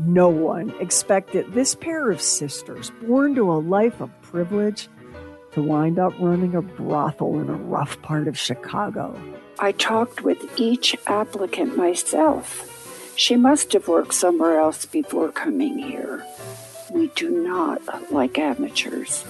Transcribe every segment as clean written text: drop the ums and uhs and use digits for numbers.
No one expected this pair of sisters, born to a life of privilege, to wind up running a brothel in a rough part of Chicago. I talked with each applicant myself. She must have worked somewhere else before coming here. We do not like amateurs.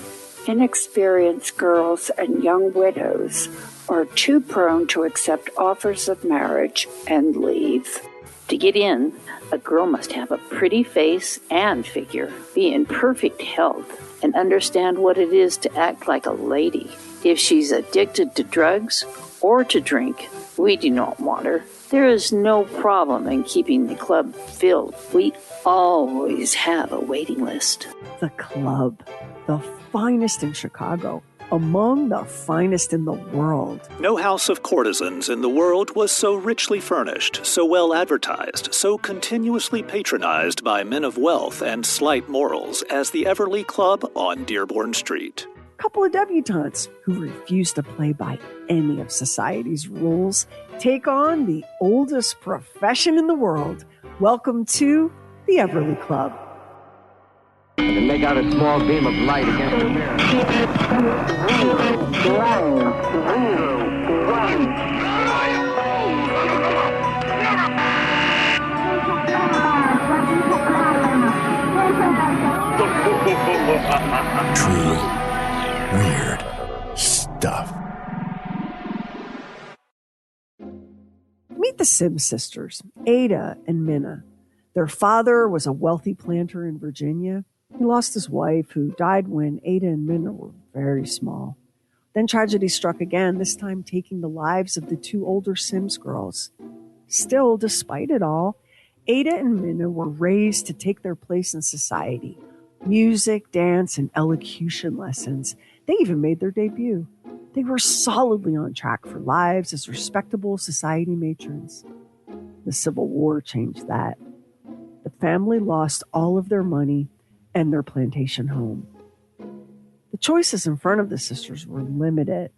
Inexperienced girls and young widows are too prone to accept offers of marriage and leave. To get in, a girl must have a pretty face and figure, be in perfect health, and understand what it is to act like a lady. If she's addicted to drugs or to drink, we do not want her. There is no problem in keeping the club filled. We always have a waiting list. The club, the finest in Chicago, among the finest in the world. No house of courtesans in the world was so richly furnished, so well advertised, so continuously patronized by men of wealth and slight morals as the Everly Club on Dearborn Street. A couple of debutantes who refuse to play by any of society's rules take on the oldest profession in the world. Welcome to the Everly Club. And make out a small beam of light against the mirror. Truly weird stuff. Meet the Sims sisters, Ada and Minna. Their father was a wealthy planter in Virginia. He lost his wife, who died when Ada and Minna were very small. Then tragedy struck again, this time taking the lives of the two older Sims girls. Still, despite it all, Ada and Minna were raised to take their place in society. Music, dance, and elocution lessons. They even made their debut. They were solidly on track for lives as respectable society matrons. The Civil War changed that. The family lost all of their money and their plantation home. The choices in front of the sisters were limited,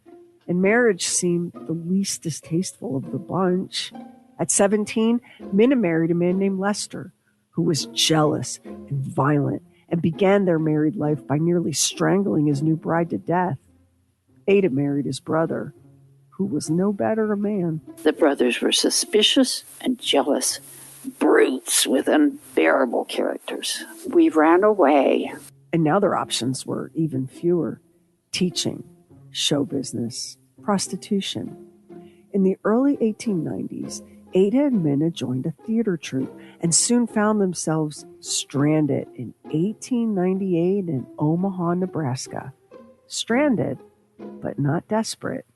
and marriage seemed the least distasteful of the bunch. At 17, Minna married a man named Lester, who was jealous and violent, and began their married life by nearly strangling his new bride to death. Ada married his brother, who was no better a man. The brothers were suspicious and jealous, brutes with unbearable characters. We ran away. And now their options were even fewer. Teaching, show business, prostitution. In the early 1890s, Ada and Minna joined a theater troupe and soon found themselves stranded in 1898 in Omaha, Nebraska. Stranded, but not desperate.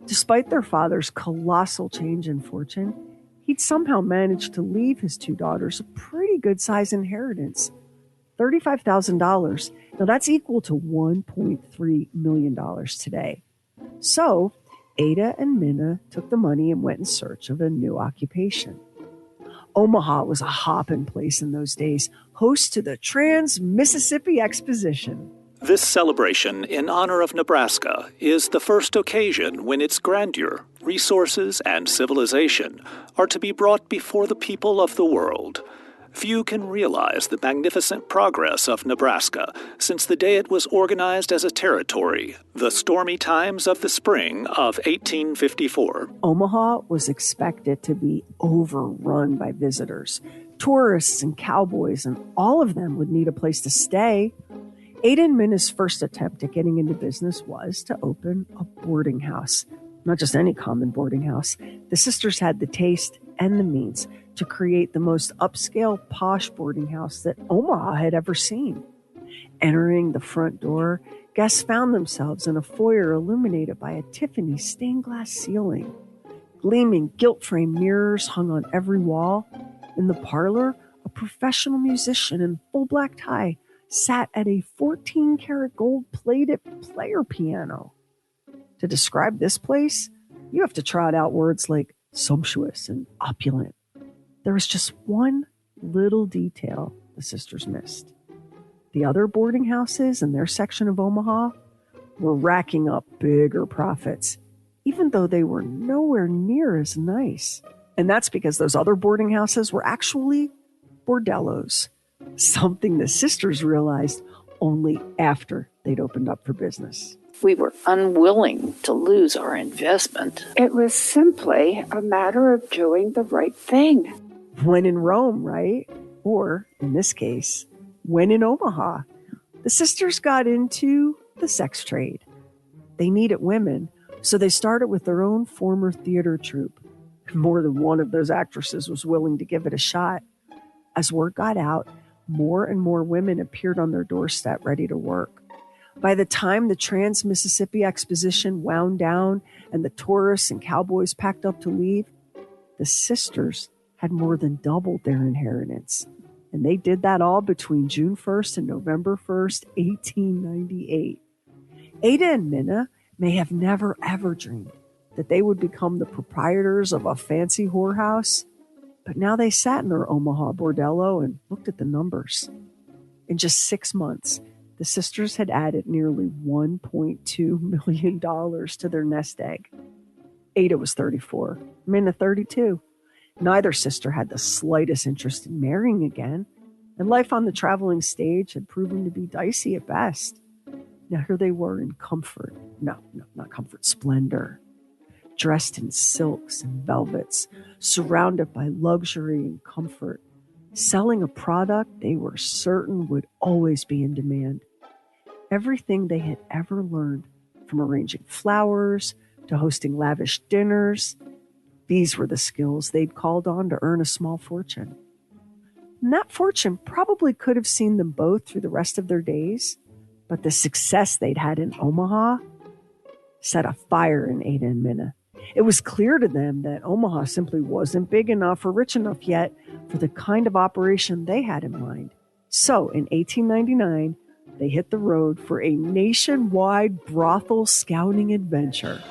Despite their father's colossal change in fortune, he'd somehow managed to leave his two daughters a pretty good-sized inheritance, $35,000. Now that's equal to $1.3 million today. So Ada and Minna took the money and went in search of a new occupation. Omaha was a hopping place in those days, host to the Trans-Mississippi Exposition. This celebration in honor of Nebraska is the first occasion when its grandeur, resources, and civilization are to be brought before the people of the world. Few can realize the magnificent progress of Nebraska since the day it was organized as a territory, the stormy times of the spring of 1854. Omaha was expected to be overrun by visitors, tourists and cowboys, and all of them would need a place to stay. Ada and Minna's first attempt at getting into business was to open a boarding house. Not just any common boarding house. The sisters had the taste and the means to create the most upscale, posh boarding house that Omaha had ever seen. Entering the front door, guests found themselves in a foyer illuminated by a Tiffany stained glass ceiling. Gleaming gilt-frame mirrors hung on every wall. In the parlor, a professional musician in full black tie sat at a 14-karat gold-plated player piano. To describe this place, you have to trot out words like sumptuous and opulent. There was just one little detail the sisters missed. The other boarding houses in their section of Omaha were racking up bigger profits, even though they were nowhere near as nice. And that's because those other boarding houses were actually bordellos. something the sisters realized only after they'd opened up for business. We were unwilling to lose our investment. It was simply a matter of doing the right thing. When in Rome, right? Or, in this case, when in Omaha. The sisters got into the sex trade. They needed women, so they started with their own former theater troupe. More than one of those actresses was willing to give it a shot. As word got out, more and more women appeared on their doorstep ready to work. By the time the Trans-Mississippi Exposition wound down and the tourists and cowboys packed up to leave, the sisters had more than doubled their inheritance. And they did that all between June 1st and November 1st, 1898. Ada and Minna may have never ever dreamed that they would become the proprietors of a fancy whorehouse, but now they sat in their Omaha bordello and looked at the numbers. In just 6 months, the sisters had added nearly $1.2 million to their nest egg. Ada was 34, Minna 32. Neither sister had the slightest interest in marrying again, and life on the traveling stage had proven to be dicey at best. Now here they were in comfort. No, not comfort, splendor. Dressed in silks and velvets, surrounded by luxury and comfort, selling a product they were certain would always be in demand. Everything they had ever learned, from arranging flowers to hosting lavish dinners, these were the skills they'd called on to earn a small fortune. And that fortune probably could have seen them both through the rest of their days, but the success they'd had in Omaha set a fire in Ada and Minna. It was clear to them that Omaha simply wasn't big enough or rich enough yet for the kind of operation they had in mind. So in 1899, they hit the road for a nationwide brothel scouting adventure.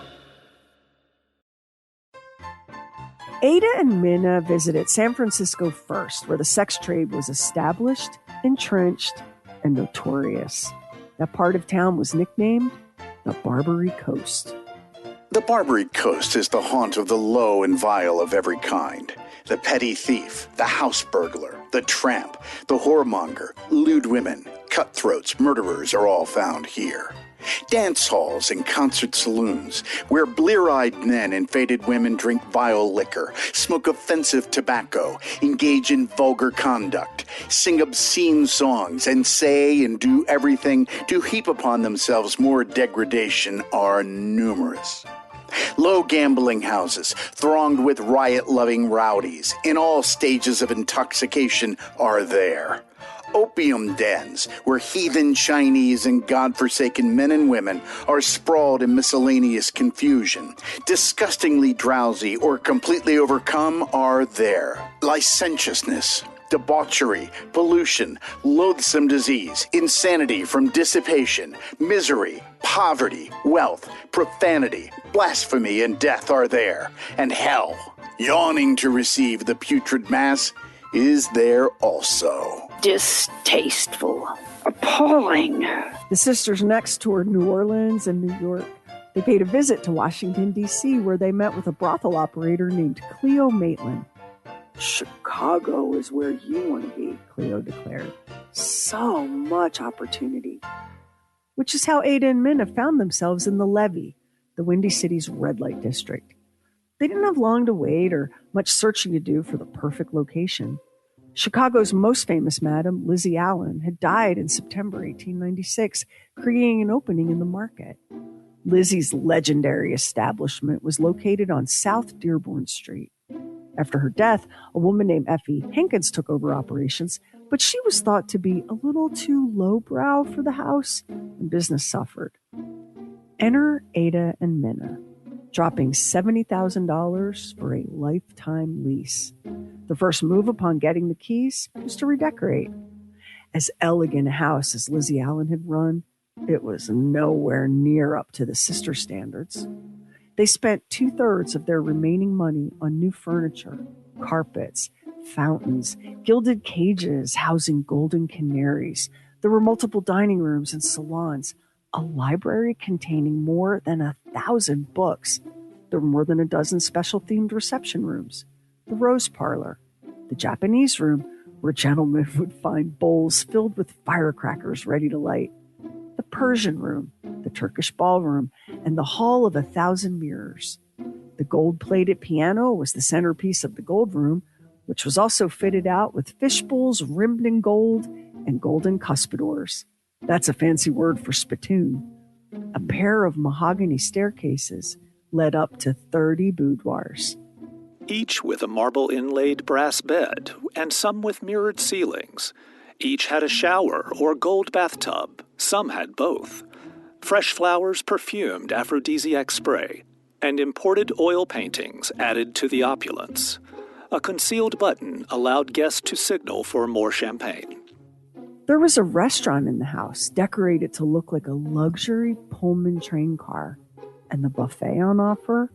Ada and Minna visited San Francisco first, where the sex trade was established, entrenched, and notorious. That part of town was nicknamed the Barbary Coast. The Barbary Coast is the haunt of the low and vile of every kind. The petty thief, the house burglar, the tramp, the whoremonger, lewd women, cutthroats, murderers are all found here. Dance halls and concert saloons, where blear-eyed men and faded women drink vile liquor, smoke offensive tobacco, engage in vulgar conduct, sing obscene songs, and say and do everything to heap upon themselves more degradation are numerous. Low gambling houses, thronged with riot-loving rowdies, in all stages of intoxication, are there. Opium dens, where heathen Chinese and godforsaken men and women are sprawled in miscellaneous confusion, disgustingly drowsy or completely overcome, are there. Licentiousness, debauchery, pollution, loathsome disease, insanity from dissipation, misery, poverty, wealth, profanity, blasphemy, and death are there. And hell, yawning to receive the putrid mass, is there also. Distasteful. Appalling. The sisters next toured New Orleans and New York. They paid a visit to Washington, D.C., where they met with a brothel operator named Cleo Maitland. Chicago is where you want to be, Cleo declared. So much opportunity. Which is how Ada and Minna found themselves in the Levee, the Windy City's red light district. They didn't have long to wait or much searching to do for the perfect location. Chicago's most famous madam, Lizzie Allen, had died in September 1896, creating an opening in the market. Lizzie's legendary establishment was located on South Dearborn Street. After her death, a woman named Effie Hankins took over operations, but she was thought to be a little too lowbrow for the house, and business suffered. Enter Ada and Minna, dropping $70,000 for a lifetime lease. The first move upon getting the keys was to redecorate. As elegant a house as Lizzie Allen had run, it was nowhere near up to the sister standards. They spent 2/3 of their remaining money on new furniture, carpets, fountains, gilded cages housing golden canaries. There were multiple dining rooms and salons, a library containing more than 1,000 books. There were more than a dozen special-themed reception rooms, the Rose Parlor, the Japanese Room, where gentlemen would find bowls filled with firecrackers ready to light, the Persian room, the Turkish ballroom, and the Hall of 1,000 Mirrors. The gold-plated piano was the centerpiece of the gold room, which was also fitted out with fish bowls rimmed in gold and golden cuspidors. That's a fancy word for spittoon. A pair of mahogany staircases led up to 30 boudoirs, each with a marble-inlaid brass bed, and some with mirrored ceilings. Each had a shower or gold bathtub. Some had both. Fresh flowers perfumed aphrodisiac spray, and imported oil paintings added to the opulence. A concealed button allowed guests to signal for more champagne. There was a restaurant in the house, decorated to look like a luxury Pullman train car, and the buffet on offer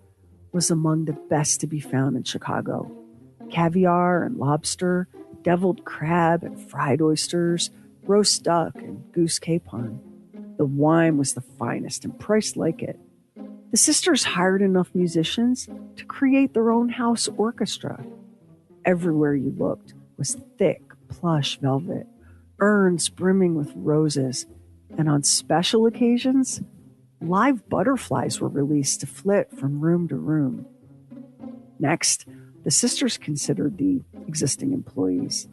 was among the best to be found in Chicago. Caviar and lobster, deviled crab and fried oysters, roast duck and goose capon. The wine was the finest and priced like it. The sisters hired enough musicians to create their own house orchestra. Everywhere you looked was thick, plush velvet, urns brimming with roses, and on special occasions, live butterflies were released to flit from room to room. Next, the sisters considered the existing employees.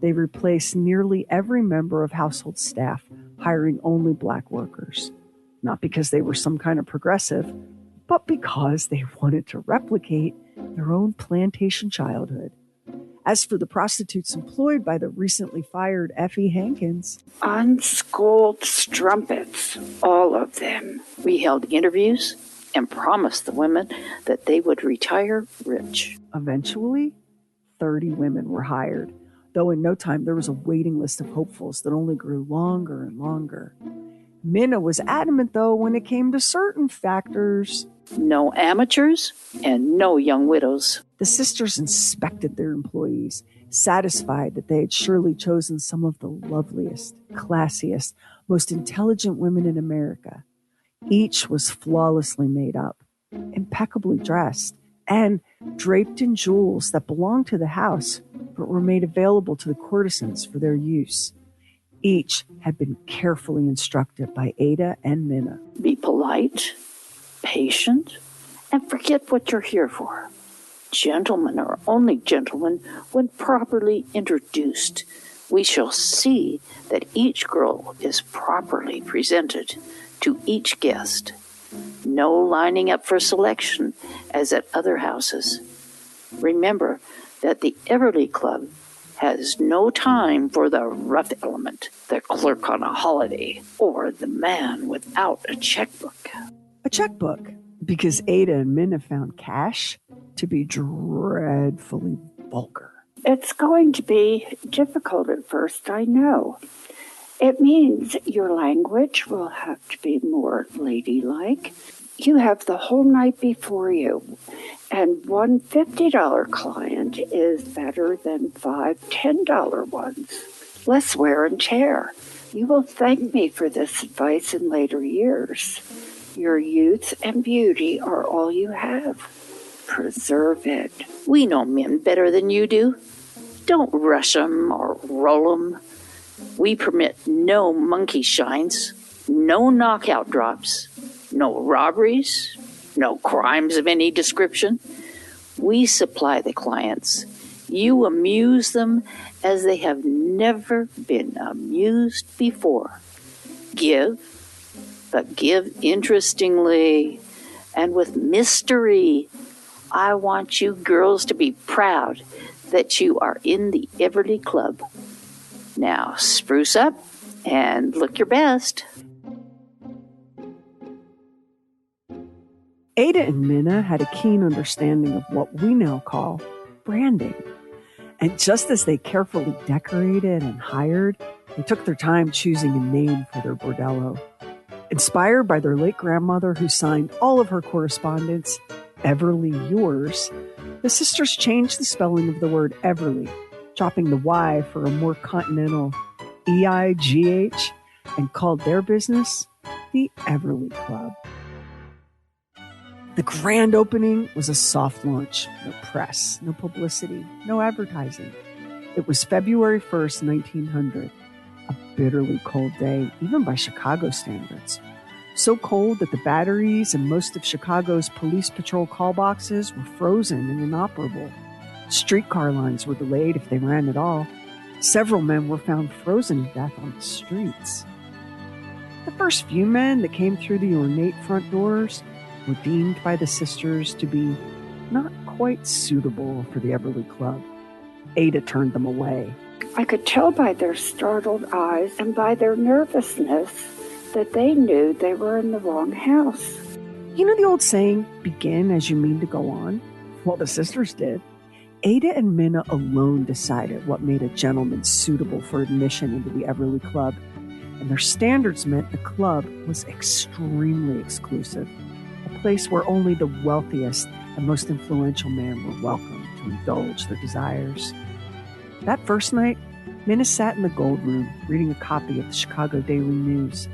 They replaced nearly every member of household staff, hiring only Black workers. Not because they were some kind of progressive, but because they wanted to replicate their own plantation childhood. As for the prostitutes employed by the recently fired Effie Hankins, unschooled strumpets, all of them. We held interviews and promised the women that they would retire rich. Eventually, 30 women were hired, though in no time there was a waiting list of hopefuls that only grew longer and longer. Minna was adamant, though, when it came to certain factors. No amateurs and no young widows. The sisters inspected their employees, satisfied that they had surely chosen some of the loveliest, classiest, most intelligent women in America. Each was flawlessly made up, impeccably dressed, and draped in jewels that belonged to the house but were made available to the courtesans for their use. Each had been carefully instructed by Ada and Minna. Be polite, patient, and forget what you're here for. Gentlemen are only gentlemen when properly introduced. We shall see that each girl is properly presented to each guest. No lining up for selection as at other houses. Remember that the Everly Club has no time for the rough element, the clerk on a holiday, or the man without a checkbook. A checkbook, because Ada and Minna found cash to be dreadfully vulgar. It's going to be difficult at first, I know. It means your language will have to be more ladylike. You have the whole night before you, and one $50 client is better than 5 $10 ones. Less wear and tear. You will thank me for this advice in later years. Your youth and beauty are all you have. Preserve it. We know men better than you do. Don't rush 'em or roll 'em. We permit no monkey shines, no knockout drops, no robberies, no crimes of any description. We supply the clients. You amuse them as they have never been amused before. Give, but give interestingly and with mystery. I want you girls to be proud that you are in the Everly Club. Now spruce up and look your best. Ada and Minna had a keen understanding of what we now call branding. And just as they carefully decorated and hired, they took their time choosing a name for their bordello. Inspired by their late grandmother, who signed all of her correspondence, Everly Yours, the sisters changed the spelling of the word Everly, dropping the Y for a more continental EIGH, and called their business the Everly Club. The grand opening was a soft launch. No press, no publicity, no advertising. It was February 1st, 1900, a bitterly cold day, even by Chicago standards. So cold that the batteries and most of Chicago's police patrol call boxes were frozen and inoperable. Streetcar lines were delayed if they ran at all. Several men were found frozen to death on the streets. The first few men that came through the ornate front doors were deemed by the sisters to be not quite suitable for the Everly Club. Ada turned them away. I could tell by their startled eyes and by their nervousness that they knew they were in the wrong house. You know the old saying, begin as you mean to go on? Well, the sisters did. Ada and Minna alone decided what made a gentleman suitable for admission into the Everly Club, and their standards meant the club was extremely exclusive, a place where only the wealthiest and most influential men were welcome to indulge their desires. That first night, Minna sat in the Gold Room reading a copy of the Chicago Daily News,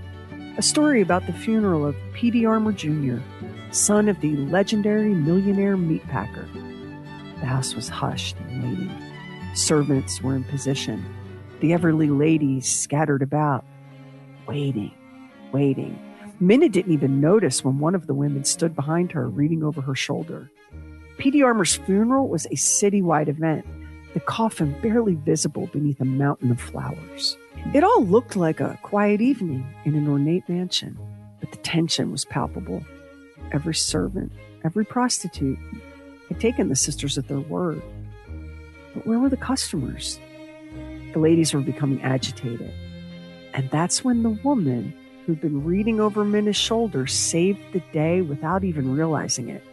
a story about the funeral of P.D. Armour Jr., son of the legendary millionaire meatpacker. The house was hushed and waiting. Servants were in position. The Everly ladies scattered about, waiting. Minna didn't even notice when one of the women stood behind her, reading over her shoulder. P.D. Armour's funeral was a citywide event, the coffin barely visible beneath a mountain of flowers. It all looked like a quiet evening in an ornate mansion, but the tension was palpable. Every servant, every prostitute had taken the sisters at their word. But where were the customers? The ladies were becoming agitated. And that's when the woman who'd been reading over Minna's shoulder saved the day without even realizing it.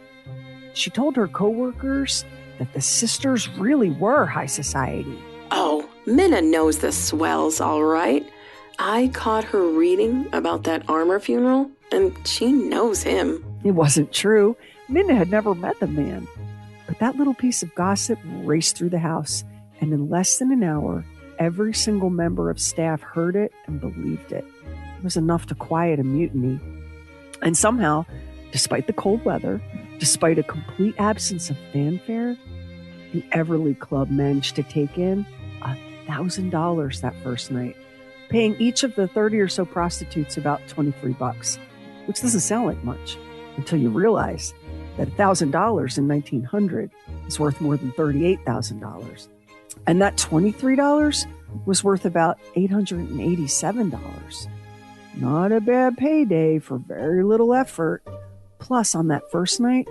She told her co-workers that the sisters really were high society. Oh, Minna knows the swells, all right. I caught her reading about that Armour funeral, and she knows him. It wasn't true. Minna had never met the man. But that little piece of gossip raced through the house, and in less than an hour, every single member of staff heard it and believed it. It was enough to quiet a mutiny. And somehow, despite the cold weather, despite a complete absence of fanfare, the Everly Club managed to take in $1,000 that first night, paying each of the 30 or so prostitutes about $23, which doesn't sound like much until you realize that $1,000 in 1900 is worth more than $38,000. And that $23 was worth about $887. Not a bad payday for very little effort. Plus, on that first night,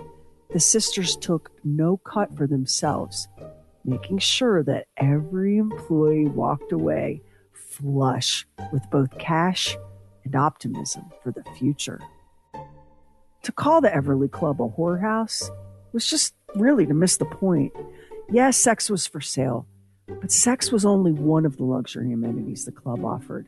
the sisters took no cut for themselves, making sure that every employee walked away flush with both cash and optimism for the future. To call the Everly Club a whorehouse was just really to miss the point. Yes, sex was for sale, but sex was only one of the luxury amenities the club offered.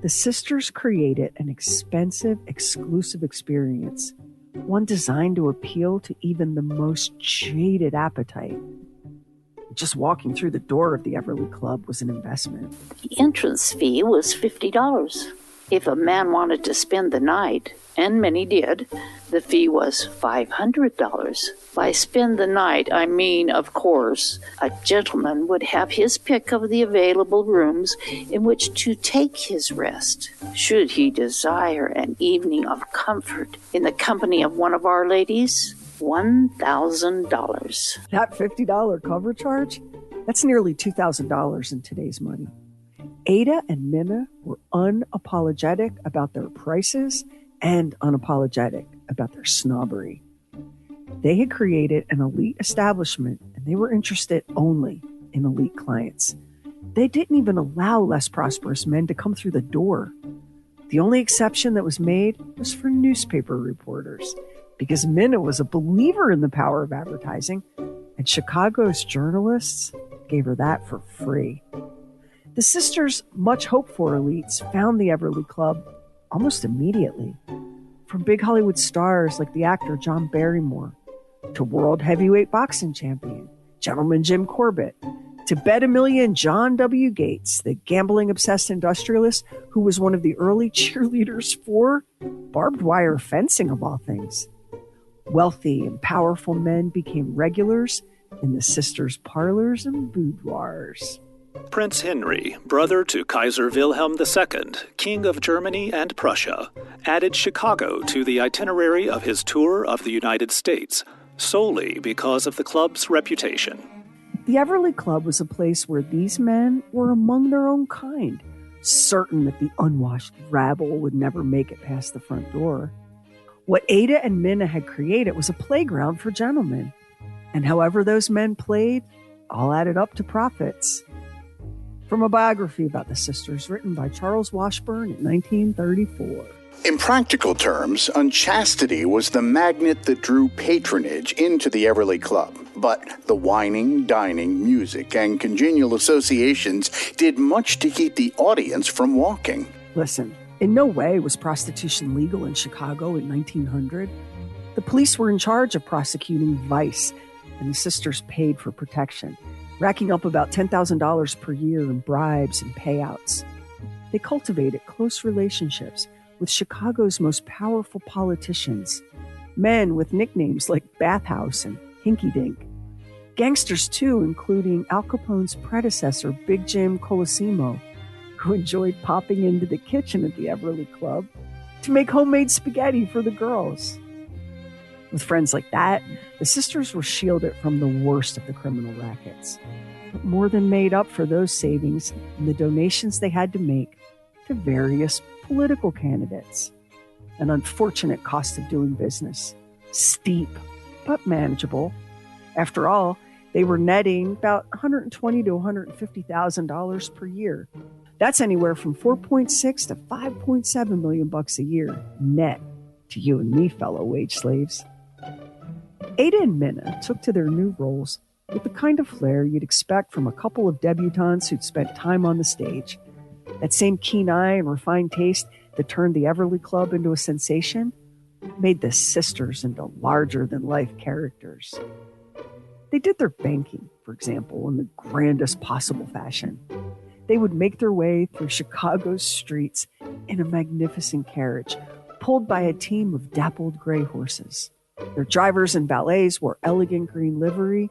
The sisters created an expensive, exclusive experience, one designed to appeal to even the most jaded appetite. Just walking through the door of the Everly Club was an investment. The entrance fee was $50. If a man wanted to spend the night, and many did, the fee was $500. By spend the night, I mean, of course, a gentleman would have his pick of the available rooms in which to take his rest, should he desire an evening of comfort in the company of one of our ladies. $1,000. That $50 cover charge? That's nearly $2,000 in today's money. Ada and Minna were unapologetic about their prices and unapologetic about their snobbery. They had created an elite establishment, and they were interested only in elite clients. They didn't even allow less prosperous men to come through the door. The only exception that was made was for newspaper reporters, because Minna was a believer in the power of advertising, and Chicago's journalists gave her that for free. The sisters' much hoped-for elites found the Everly Club almost immediately. From big Hollywood stars like the actor John Barrymore, to world heavyweight boxing champion Gentleman Jim Corbett, to bet-a-million John W. Gates, the gambling-obsessed industrialist who was one of the early cheerleaders for barbed wire fencing, of all things. Wealthy and powerful men became regulars in the sisters' parlors and boudoirs. Prince Henry, brother to Kaiser Wilhelm II, King of Germany and Prussia, added Chicago to the itinerary of his tour of the United States, solely because of the club's reputation. The Everly Club was a place where these men were among their own kind, certain that the unwashed rabble would never make it past the front door. What Ada and Minna had created was a playground for gentlemen, and however those men played, all added up to profits. From a biography about the sisters written by Charles Washburn in 1934. In practical terms, unchastity was the magnet that drew patronage into the Everly Club. But the wining, dining, music, and congenial associations did much to keep the audience from walking. Listen, in no way was prostitution legal in Chicago in 1900. The police were in charge of prosecuting vice, and the sisters paid for protection, racking up about $10,000 per year in bribes and payouts. They cultivated close relationships with Chicago's most powerful politicians, men with nicknames like Bathhouse and Hinky Dink. Gangsters, too, including Al Capone's predecessor, Big Jim Colosimo, who enjoyed popping into the kitchen at the Everly Club to make homemade spaghetti for the girls. With friends like that, the sisters were shielded from the worst of the criminal rackets, but more than made up for those savings in the donations they had to make to various political candidates. An unfortunate cost of doing business, steep but manageable. After all, they were netting about $120,000 to $150,000 per year. That's anywhere from $4.6 to $5.7 million a year net to you and me, fellow wage slaves. Ada and Minna took to their new roles with the kind of flair you'd expect from a couple of debutantes who'd spent time on the stage. That same keen eye and refined taste that turned the Everly Club into a sensation made the sisters into larger-than-life characters. They did their banking, for example, in the grandest possible fashion. They would make their way through Chicago's streets in a magnificent carriage, pulled by a team of dappled gray horses. Their drivers and valets wore elegant green livery,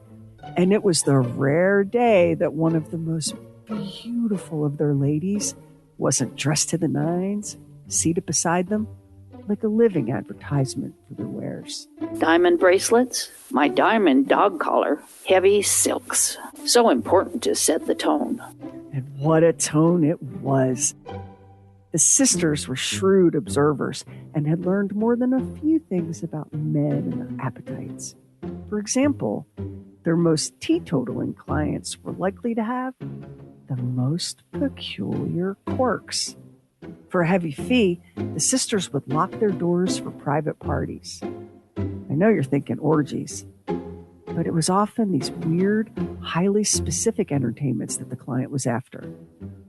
and it was the rare day that one of the most beautiful of their ladies wasn't dressed to the nines, seated beside them, like a living advertisement for their wares. Diamond bracelets, my diamond dog collar, heavy silks. So important to set the tone. And what a tone it was. The sisters were shrewd observers and had learned more than a few things about men and their appetites. For example, their most teetotaling clients were likely to have the most peculiar quirks. For a heavy fee, the sisters would lock their doors for private parties. I know you're thinking orgies, but it was often these weird, highly specific entertainments that the client was after,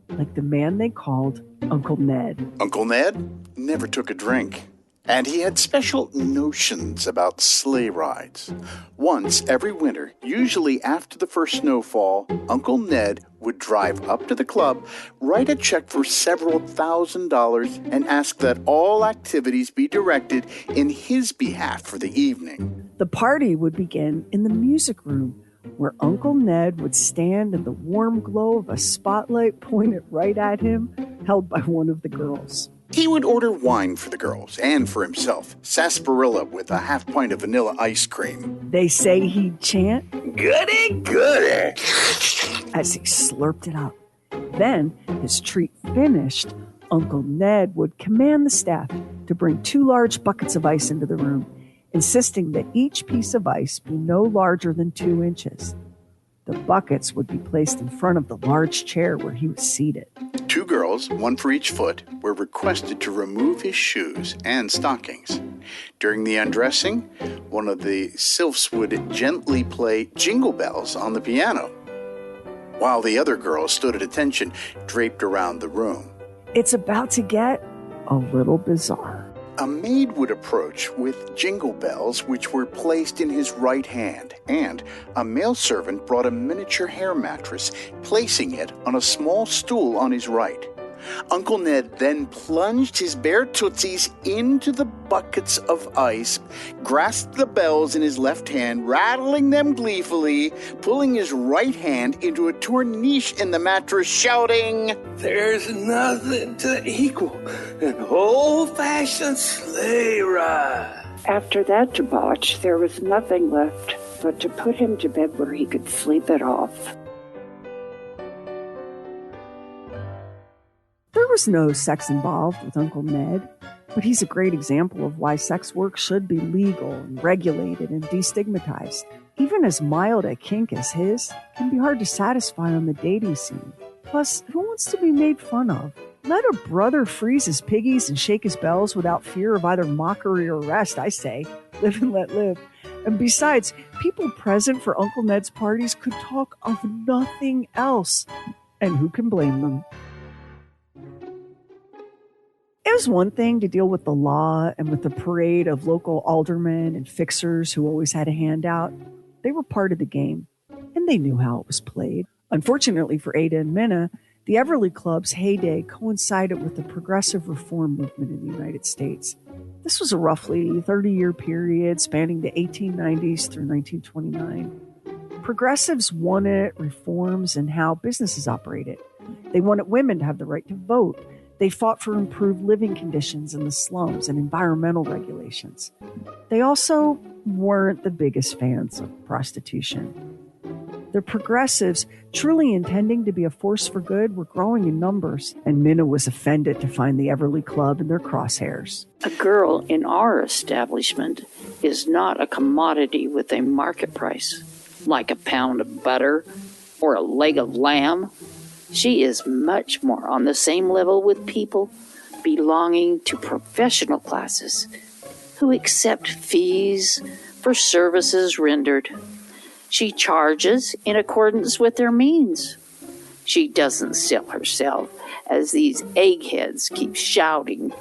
like the man they called Uncle Ned. Uncle Ned never took a drink, and he had special notions about sleigh rides. Once every winter, usually after the first snowfall, Uncle Ned would drive up to the club, write a check for several $1,000s, and ask that all activities be directed in his behalf for the evening. The party would begin in the music room, where Uncle Ned would stand in the warm glow of a spotlight pointed right at him, held by one of the girls. He would order wine for the girls and for himself, sarsaparilla with a half pint of vanilla ice cream. They say he'd chant, "Goody, goody," as he slurped it up. Then, his treat finished, Uncle Ned would command the staff to bring 2 large buckets of ice into the room, insisting that each piece of ice be no larger than 2 inches. The buckets would be placed in front of the large chair where he was seated. 2 girls, 1 for each foot, were requested to remove his shoes and stockings. During the undressing, one of the sylphs would gently play Jingle Bells on the piano, while the other girls stood at attention, draped around the room. It's about to get a little bizarre. A maid would approach with jingle bells, which were placed in his right hand, and a male servant brought a miniature hair mattress, placing it on a small stool on his right. Uncle Ned then plunged his bare tootsies into the buckets of ice, grasped the bells in his left hand, rattling them gleefully, pulling his right hand into a torn niche in the mattress, shouting, "There's nothing to equal an old-fashioned sleigh ride." After that debauch, there was nothing left but to put him to bed where he could sleep it off. There was no sex involved with Uncle Ned, but he's a great example of why sex work should be legal and regulated and destigmatized. Even as mild a kink as his can be hard to satisfy on the dating scene. Plus, who wants to be made fun of? Let a brother freeze his piggies and shake his bells without fear of either mockery or arrest, I say. Live and let live. And besides, people present for Uncle Ned's parties could talk of nothing else. And who can blame them? It was one thing to deal with the law and with the parade of local aldermen and fixers who always had a handout. They were part of the game, and they knew how it was played. Unfortunately for Ada and Minna, the Everly Club's heyday coincided with the progressive reform movement in the United States. This was a roughly 30-year period spanning the 1890s through 1929. Progressives wanted reforms in how businesses operated. They wanted women to have the right to vote. They fought for improved living conditions in the slums and environmental regulations. They also weren't the biggest fans of prostitution. The progressives, truly intending to be a force for good, were growing in numbers, and Minna was offended to find the Everly Club in their crosshairs. A girl in our establishment is not a commodity with a market price, like a pound of butter or a leg of lamb. She is much more on the same level with people belonging to professional classes who accept fees for services rendered. She charges in accordance with their means. She doesn't sell herself, as these eggheads keep shouting.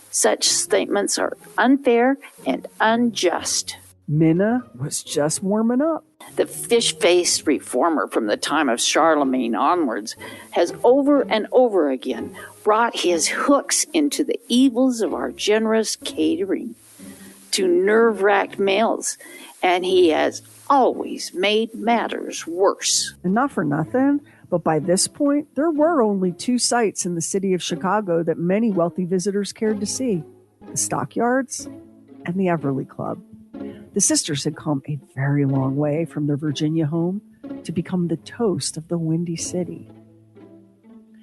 Such statements are unfair and unjust. Minna was just warming up. The fish-faced reformer from the time of Charlemagne onwards has over and over again brought his hooks into the evils of our generous catering to nerve-wracked males, and he has always made matters worse. And not for nothing, but by this point, there were only two sites in the city of Chicago that many wealthy visitors cared to see: the Stockyards and the Everly Club. The sisters had come a very long way from their Virginia home to become the toast of the Windy City.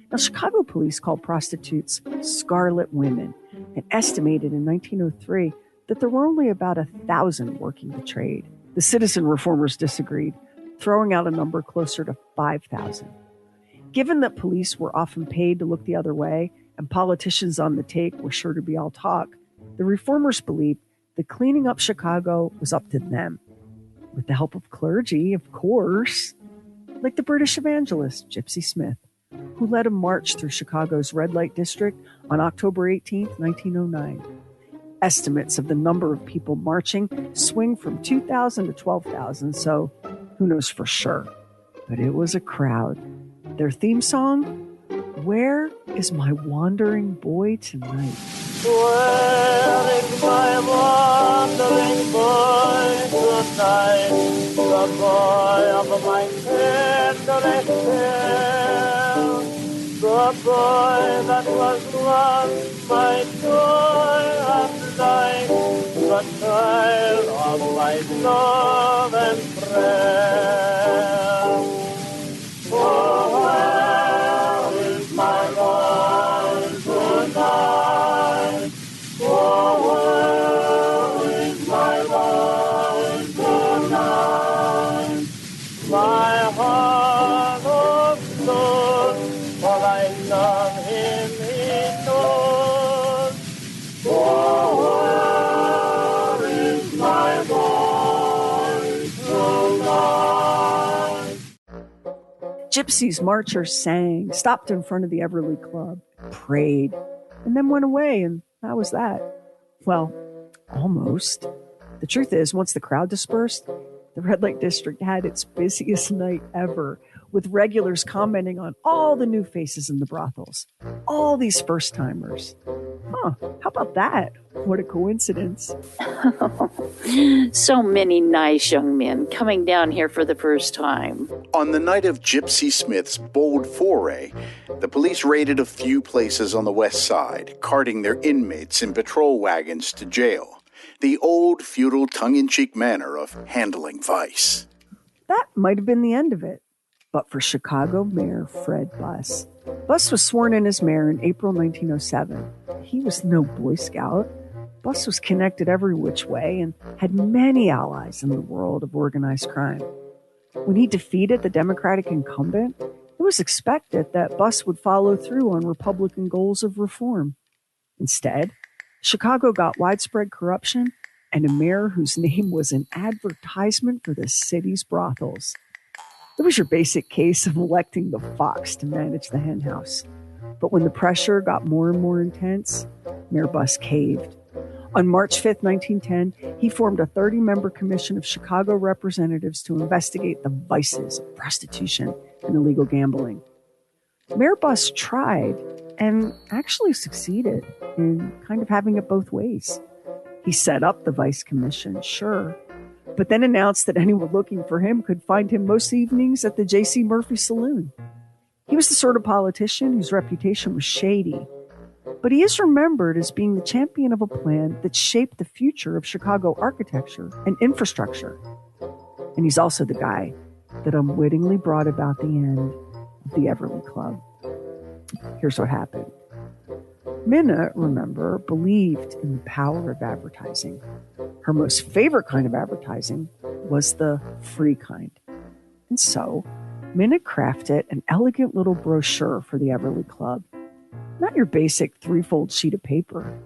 Now, Chicago police called prostitutes scarlet women and estimated in 1903 that there were only about 1,000 working the trade. The citizen reformers disagreed, throwing out a number closer to 5,000. Given that police were often paid to look the other way and politicians on the take were sure to be all talk, the reformers believed that cleaning up Chicago was up to them, with the help of clergy, of course, like the British evangelist Gypsy Smith, who led a march through Chicago's red light district on October 18, 1909. Estimates of the number of people marching swing from 2,000 to 12,000, so who knows for sure. But it was a crowd. Their theme song, "Where is My Wandering Boy Tonight?" Where is my wandering boy tonight? The boy of my tender tale. The boy that was once my joy and light. The child of my love and prayer. Oh, where is my boy tonight? Oh, where is my boy tonight? My heart of stone, for I love him, he knows. Oh, where is my boy tonight? Gypsies, marchers sang, stopped in front of the Everly Club, prayed, and then went away, and that was that. Well, almost. The truth is, once the crowd dispersed, the red light district had its busiest night ever, with regulars commenting on all the new faces in the brothels, all these first-timers. Huh, how about that? What a coincidence. So many nice young men coming down here for the first time. On the night of Gypsy Smith's bold foray, the police raided a few places on the west side, carting their inmates in patrol wagons to jail. The old, feudal, tongue-in-cheek manner of handling vice. That might have been the end of it. But for Chicago Mayor Fred Buss. Buss was sworn in as mayor in April 1907. He was no Boy Scout. Buss was connected every which way and had many allies in the world of organized crime. When he defeated the Democratic incumbent, it was expected that Buss would follow through on Republican goals of reform. Instead, Chicago got widespread corruption and a mayor whose name was an advertisement for the city's brothels. It was your basic case of electing the fox to manage the henhouse. But when the pressure got more and more intense, Mayor Buss caved. On March 5th, 1910, he formed a 30-member commission of Chicago representatives to investigate the vices of prostitution and illegal gambling. Mayor Buss tried and actually succeeded in kind of having it both ways. He set up the Vice Commission, sure, but then announced that anyone looking for him could find him most evenings at the J.C. Murphy Saloon. He was the sort of politician whose reputation was shady, but he is remembered as being the champion of a plan that shaped the future of Chicago architecture and infrastructure. And he's also the guy that unwittingly brought about the end of the Everly Club. Here's what happened. Minna, remember, believed in the power of advertising. Her most favorite kind of advertising was the free kind. And so, Minna crafted an elegant little brochure for the Everly Club. Not your basic threefold sheet of paper.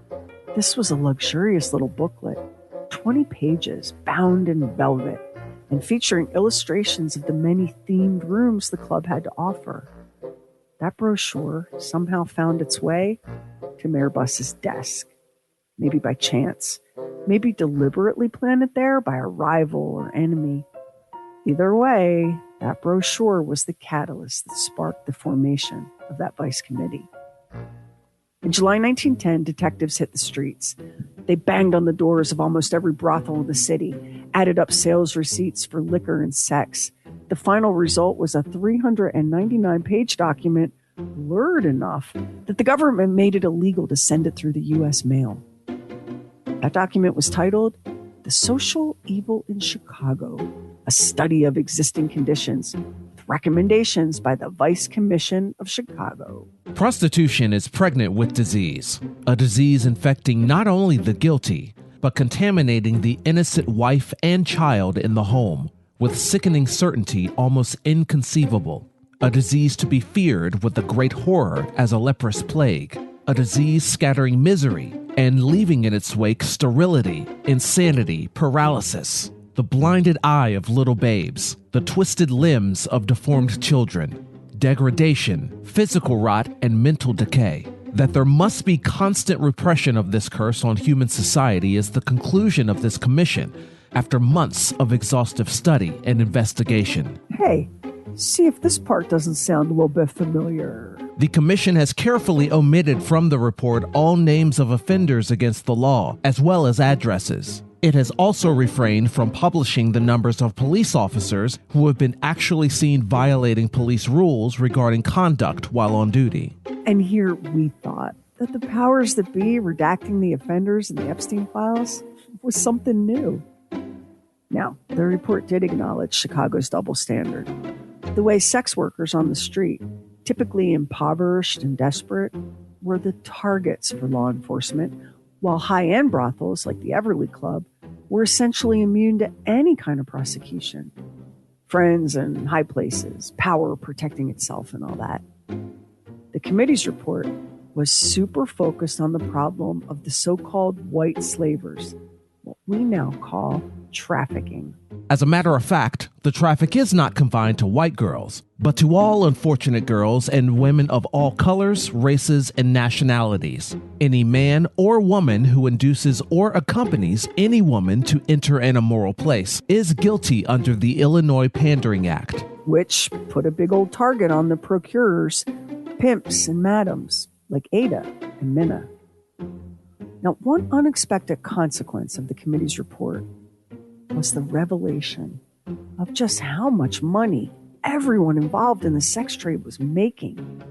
This was a luxurious little booklet, 20 pages, bound in velvet, and featuring illustrations of the many themed rooms the club had to offer. That brochure somehow found its way to Mayor Buss's desk. Maybe by chance, maybe deliberately planted there by a rival or enemy. Either way, that brochure was the catalyst that sparked the formation of that vice committee. In July 1910, detectives hit the streets. They banged on the doors of almost every brothel in the city, added up sales receipts for liquor and sex. The final result was a 399-page document, blurred enough that the government made it illegal to send it through the U.S. mail. That document was titled The Social Evil in Chicago, a study of existing conditions, with recommendations by the Vice Commission of Chicago. Prostitution is pregnant with disease, a disease infecting not only the guilty, but contaminating the innocent wife and child in the home, with sickening certainty almost inconceivable. A disease to be feared with a great horror as a leprous plague, a disease scattering misery and leaving in its wake sterility, insanity, paralysis, the blinded eye of little babes, the twisted limbs of deformed children, degradation, physical rot, and mental decay. That there must be constant repression of this curse on human society is the conclusion of this commission after months of exhaustive study and investigation. Hey, see if this part doesn't sound a little bit familiar. The commission has carefully omitted from the report all names of offenders against the law, as well as addresses. It has also refrained from publishing the numbers of police officers who have been actually seen violating police rules regarding conduct while on duty. And here we thought that the powers that be redacting the offenders in the Epstein files was something new. Now, the report did acknowledge Chicago's double standard. The way sex workers on the street, typically impoverished and desperate, were the targets for law enforcement, while high-end brothels like the Everly Club were essentially immune to any kind of prosecution. Friends and high places, power protecting itself and all that. The committee's report was super focused on the problem of the so-called white slavers, what we now call trafficking. As a matter of fact, the traffic is not confined to white girls, but to all unfortunate girls and women of all colors, races, and nationalities. Any man or woman who induces or accompanies any woman to enter an immoral place is guilty under the Illinois Pandering Act. which put a big old target on the procurers, pimps and madams like Ada and Minna. Now, one unexpected consequence of the committee's report was the revelation of just how much money everyone involved in the sex trade was making.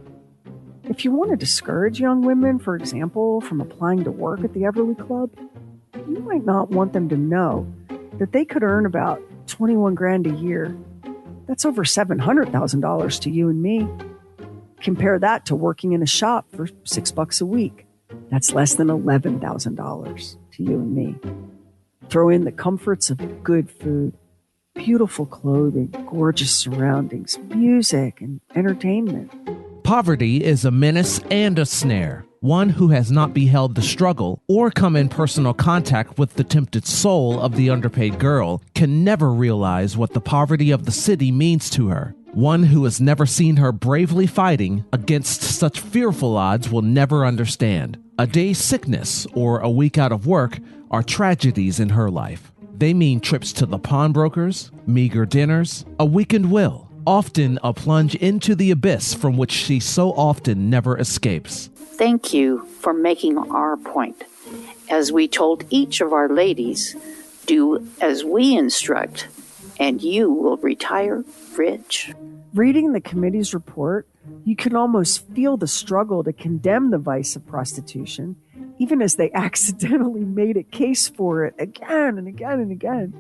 If you want to discourage young women, for example, from applying to work at the Everly Club, you might not want them to know that they could earn about $21,000 a year. That's over $700,000 to you and me. Compare that to working in a shop for $6 a week. That's less than $11,000 to you and me. Throw in the comforts of good food, beautiful clothing, gorgeous surroundings, music, and entertainment. Poverty is a menace and a snare. One who has not beheld the struggle or come in personal contact with the tempted soul of the underpaid girl can never realize what the poverty of the city means to her. One who has never seen her bravely fighting against such fearful odds will never understand. A day's sickness or a week out of work are tragedies in her life. They mean trips to the pawnbrokers, meager dinners, a weakened will, often a plunge into the abyss from which she so often never escapes. Thank you for making our point. As we told each of our ladies, do as we instruct, and you will retire rich. Reading the committee's report, you can almost feel the struggle to condemn the vice of prostitution, even as they accidentally made a case for it again and again and again.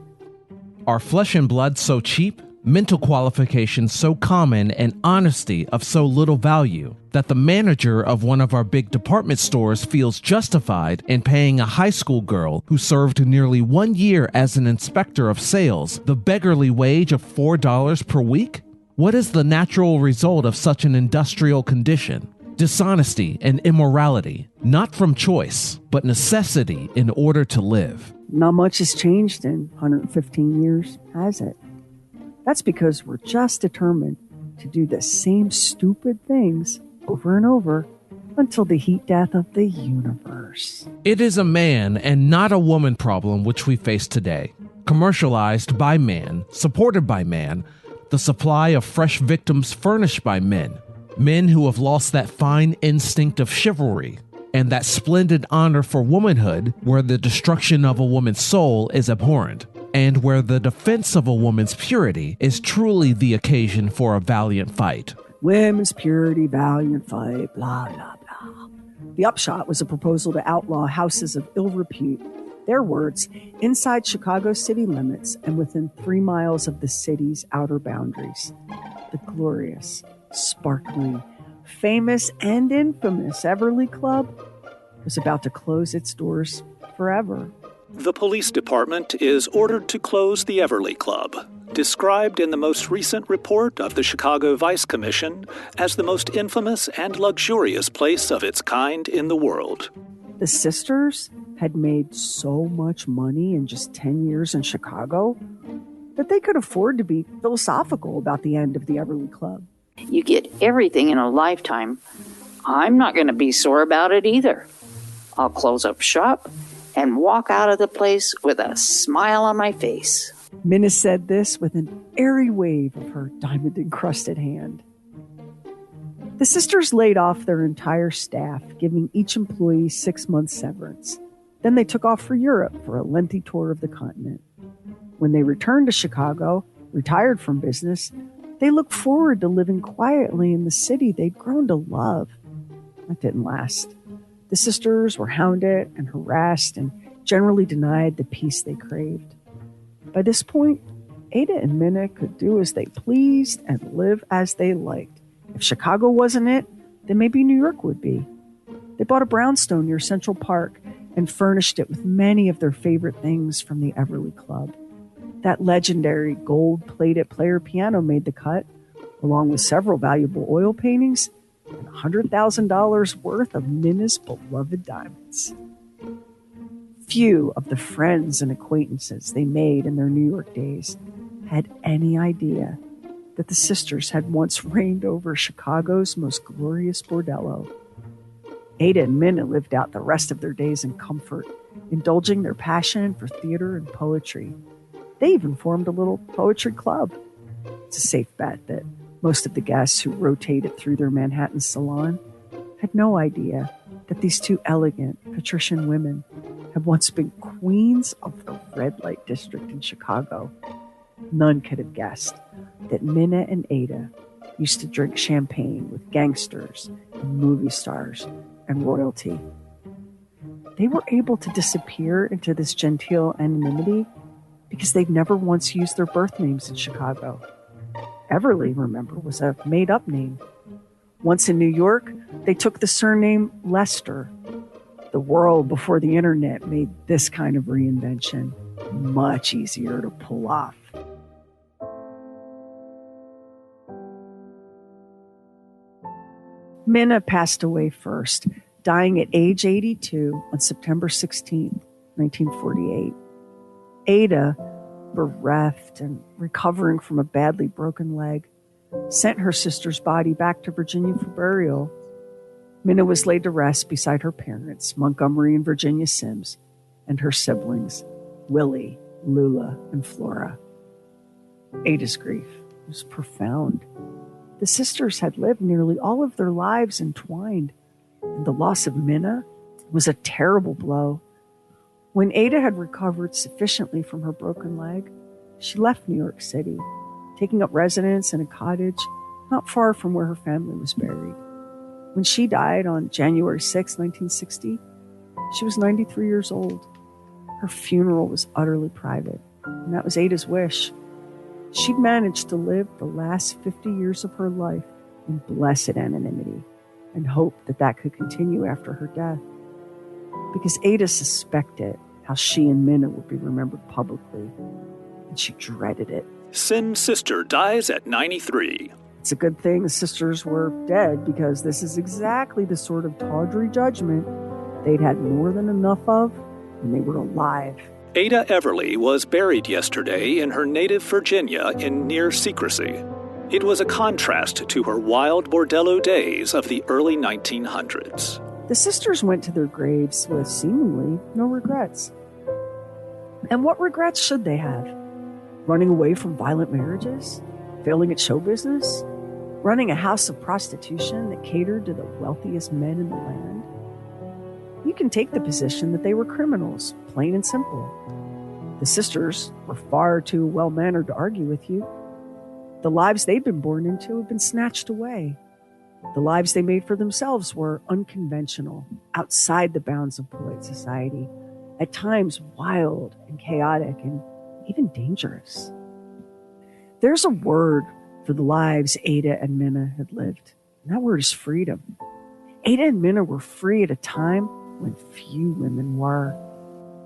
Are flesh and blood so cheap, mental qualifications so common, and honesty of so little value that the manager of one of our big department stores feels justified in paying a high school girl who served nearly 1 year as an inspector of sales the beggarly wage of $4 per week? What is the natural result of such an industrial condition? Dishonesty and immorality, not from choice, but necessity in order to live. Not much has changed in 115 years, has it? That's because we're just determined to do the same stupid things over and over until the heat death of the universe. It is a man and not a woman problem which we face today. Commercialized by man, supported by man, the supply of fresh victims furnished by men. Men who have lost that fine instinct of chivalry and that splendid honor for womanhood where the destruction of a woman's soul is abhorrent, and where the defense of a woman's purity is truly the occasion for a valiant fight. Women's purity, valiant fight, blah, blah, blah. The upshot was a proposal to outlaw houses of ill repute, their words, inside Chicago city limits and within 3 miles of the city's outer boundaries. The glorious, sparkling, famous, and infamous Everly Club was about to close its doors forever. The police department is ordered to close the Everly Club, described in the most recent report of the Chicago Vice Commission as the most infamous and luxurious place of its kind in the world. The sisters had made so much money in just 10 years in Chicago that they could afford to be philosophical about the end of the Everly Club. You get everything in a lifetime. I'm not going to be sore about it either. I'll close up shop and walk out of the place with a smile on my face. Minna said this with an airy wave of her diamond-encrusted hand. The sisters laid off their entire staff, giving each employee 6 months severance. Then they took off for Europe for a lengthy tour of the continent. When they returned to Chicago, retired from business, they looked forward to living quietly in the city they'd grown to love. That didn't last. The sisters were hounded and harassed and generally denied the peace they craved. By this point, Ada and Minna could do as they pleased and live as they liked. If Chicago wasn't it, then maybe New York would be. They bought a brownstone near Central Park and furnished it with many of their favorite things from the Everly Club. That legendary gold-plated player piano made the cut, along with several valuable oil paintings and $100,000 worth of Minna's beloved diamonds. Few of the friends and acquaintances they made in their New York days had any idea that the sisters had once reigned over Chicago's most glorious bordello. Ada and Minna lived out the rest of their days in comfort, indulging their passion for theater and poetry. They even formed a little poetry club. It's a safe bet that most of the guests who rotated through their Manhattan salon had no idea that these two elegant patrician women had once been queens of the red light district in Chicago. None could have guessed that Minna and Ada used to drink champagne with gangsters and movie stars and royalty. They were able to disappear into this genteel anonymity because they'd never once used their birth names in Chicago. Everly, remember, was a made-up name. Once in New York, they took the surname Lester. The world before the internet made this kind of reinvention much easier to pull off. Minna passed away first, dying at age 82 on September 16, 1948. Ada, bereft and recovering from a badly broken leg, sent her sister's body back to Virginia for burial. Minna was laid to rest beside her parents, Montgomery and Virginia Sims, and her siblings, Willie, Lula, and Flora. Ada's grief was profound. The sisters had lived nearly all of their lives entwined, and the loss of Minna was a terrible blow. When Ada had recovered sufficiently from her broken leg, she left New York City, taking up residence in a cottage not far from where her family was buried. When she died on January 6, 1960, she was 93 years old. Her funeral was utterly private, and that was Ada's wish. She'd managed to live the last 50 years of her life in blessed anonymity and hoped that that could continue after her death. Because Ada suspected how she and Minna would be remembered publicly, and she dreaded it. Sim's sister dies at 93. It's a good thing the sisters were dead, because this is exactly the sort of tawdry judgment they'd had more than enough of when they were alive. Ada Everly was buried yesterday in her native Virginia in near secrecy. It was a contrast to her wild bordello days of the early 1900s. The sisters went to their graves with seemingly no regrets. And what regrets should they have? Running away from violent marriages? Failing at show business? Running a house of prostitution that catered to the wealthiest men in the land? You can take the position that they were criminals, plain and simple. The sisters were far too well-mannered to argue with you. The lives they'd been born into had been snatched away. The lives they made for themselves were unconventional, outside the bounds of polite society, at times wild and chaotic and even dangerous. There's a word for the lives Ada and Minna had lived, and that word is freedom. Ada and Minna were free at a time when few women were.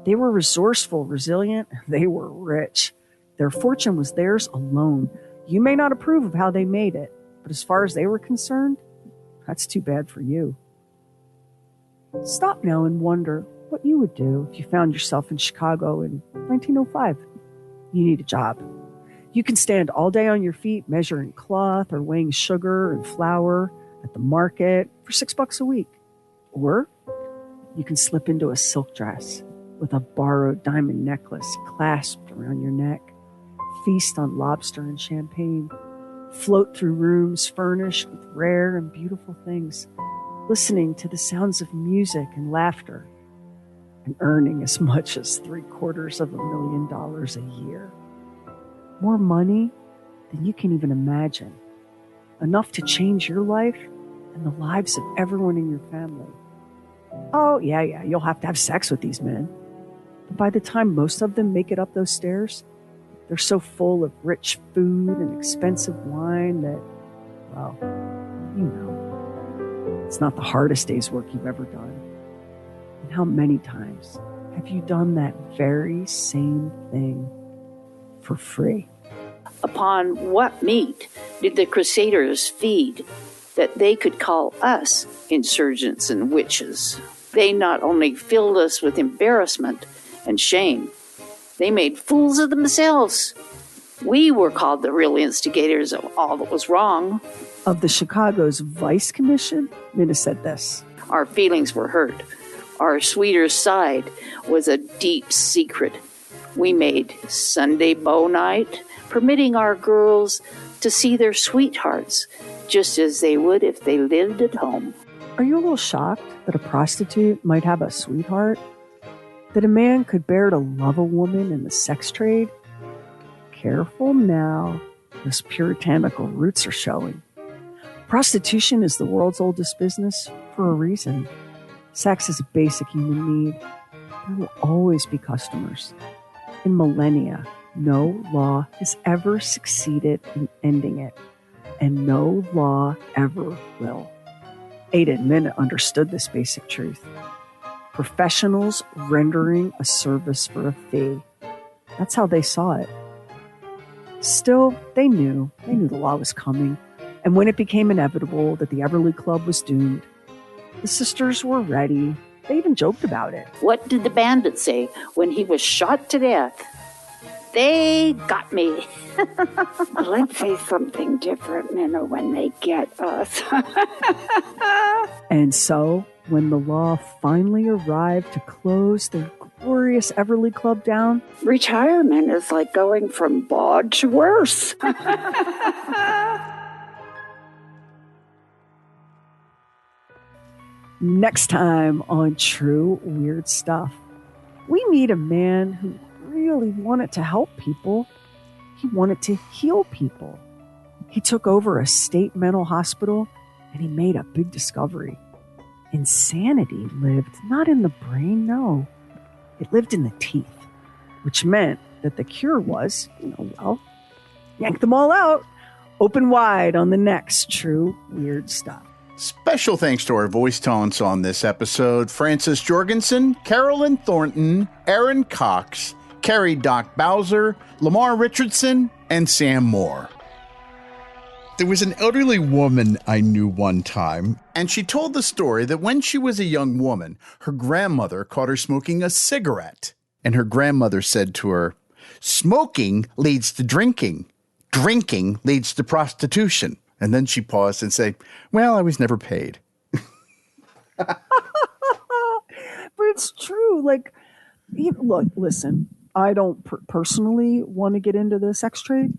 They were resourceful, resilient, they were rich. Their fortune was theirs alone. You may not approve of how they made it, but as far as they were concerned, that's too bad for you. Stop now and wonder what you would do if you found yourself in Chicago in 1905. You need a job. You can stand all day on your feet measuring cloth or weighing sugar and flour at the market for $6 a week. Or you can slip into a silk dress with a borrowed diamond necklace clasped around your neck, feast on lobster and champagne, float through rooms furnished with rare and beautiful things, listening to the sounds of music and laughter, and earning as much as $750,000 a year. More money than you can even imagine. Enough to change your life and the lives of everyone in your family. Oh, yeah, you'll have to have sex with these men. But by the time most of them make it up those stairs, they're so full of rich food and expensive wine that, well, you know, it's not the hardest day's work you've ever done. And how many times have you done that very same thing for free? Upon what meat did the Crusaders feed that they could call us insurgents and witches? They not only filled us with embarrassment and shame, they made fools of themselves. We were called the real instigators of all that was wrong. Of the Chicago's Vice Commission, Minna said this. Our feelings were hurt. Our sweeter side was a deep secret. We made Sunday beau night, permitting our girls to see their sweethearts, just as they would if they lived at home. Are you a little shocked that a prostitute might have a sweetheart? That a man could bear to love a woman in the sex trade? Careful now, those puritanical roots are showing. Prostitution is the world's oldest business for a reason. Sex is a basic human need. There will always be customers. In millennia, no law has ever succeeded in ending it, and no law ever will. Ada and Minna understood this basic truth. Professionals rendering a service for a fee. That's how they saw it. Still, they knew the law was coming, and when it became inevitable that the Everly Club was doomed, the sisters were ready. They even joked about it. What did the bandit say when he was shot to death? They got me. Let's say something different, Minna, when they get us. And so, when the law finally arrived to close their glorious Everly Club down, retirement is like going from bad to worse. Next time on True Weird Stuff, we meet a man who really wanted to help people. He wanted to heal people. He took over a state mental hospital and he made a big discovery. Insanity lived not in the brain, no. It lived in the teeth, which meant that the cure was, yank them all out, open wide on the next True Weird Stuff. Special thanks to our voice talents on this episode: Frances Jorgensen, Carolyn Thornton, Aaron Cox, Carrie Doc Bowser, Lamar Richardson, and Sam Moore. There was an elderly woman I knew one time, and she told the story that when she was a young woman, her grandmother caught her smoking a cigarette. And her grandmother said to her, "Smoking leads to drinking. Drinking leads to prostitution." And then she paused and said, "Well, I was never paid." But it's true. Look, listen, I don't personally want to get into the sex trade,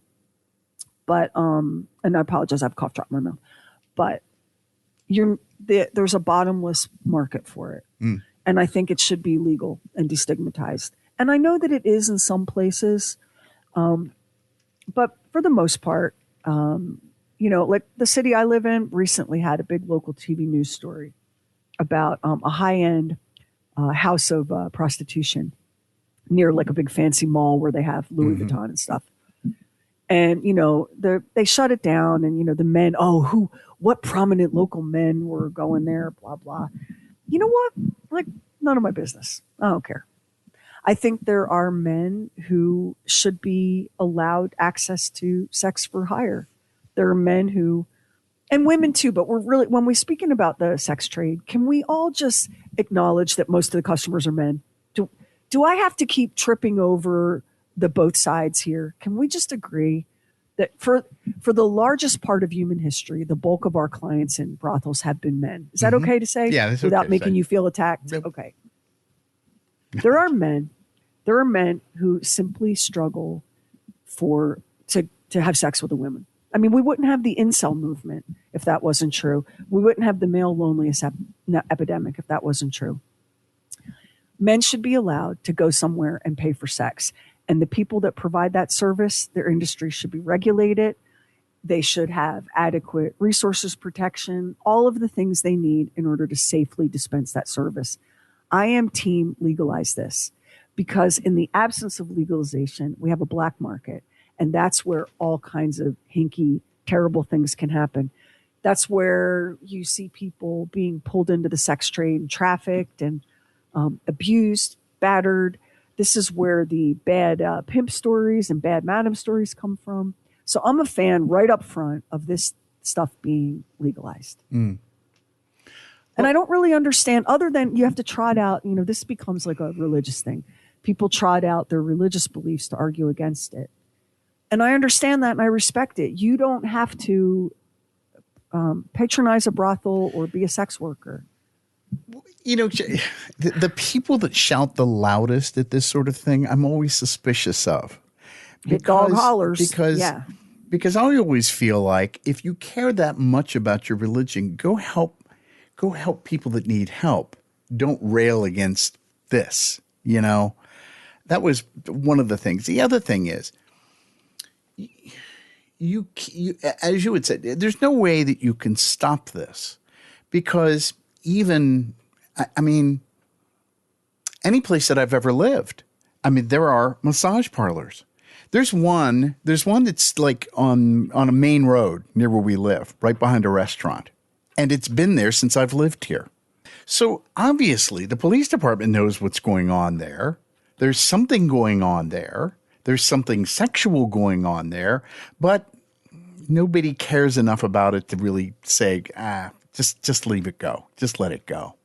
but, and I apologize, I have a cough drop in my mouth, but there's a bottomless market for it. Mm. And I think it should be legal and destigmatized. And I know that it is in some places, but for the most part, like the city I live in recently had a big local TV news story about a high-end house of prostitution near like a big fancy mall where they have Louis Vuitton and stuff. And, they shut it down and, the men, what prominent local men were going there, blah, blah. You know what? Like, none of my business. I don't care. I think there are men who should be allowed access to sex for hire. There are men who, and women too, but when we're speaking about the sex trade, can we all just acknowledge that most of the customers are men? Do I have to keep tripping over the both sides here? Can we just agree that for the largest part of human history, the bulk of our clients in brothels have been men? Is that okay to say? Yeah, that's without okay making you feel attacked? Yep. Okay. There are men who simply struggle to have sex with a woman. I mean, we wouldn't have the incel movement if that wasn't true. We wouldn't have the male loneliness epidemic if that wasn't true. Men should be allowed to go somewhere and pay for sex. And the people that provide that service, their industry should be regulated. They should have adequate resources protection, all of the things they need in order to safely dispense that service. I am team legalize this, because in the absence of legalization, we have a black market. And that's where all kinds of hinky, terrible things can happen. That's where you see people being pulled into the sex trade and trafficked and abused, battered. This is where the bad pimp stories and bad madam stories come from. So I'm a fan right up front of this stuff being legalized. Mm. And I don't really understand, other than you have to trot out, this becomes like a religious thing. People trot out their religious beliefs to argue against it. And I understand that and I respect it. You don't have to patronize a brothel or be a sex worker. You know, the people that shout the loudest at this sort of thing, I'm always suspicious of. The dog hollers. Because I always feel like if you care that much about your religion, go help people that need help. Don't rail against this, you know. That was one of the things. The other thing is, you as you had said, there's no way that you can stop this, because even, I mean, any place that I've ever lived, I mean, there are massage parlors. There's one that's like on a main road near where we live, right behind a restaurant. And it's been there since I've lived here. So obviously the police department knows what's going on there. There's something going on there. There's something sexual going on there, but nobody cares enough about it to really say, just leave it go. Just let it go.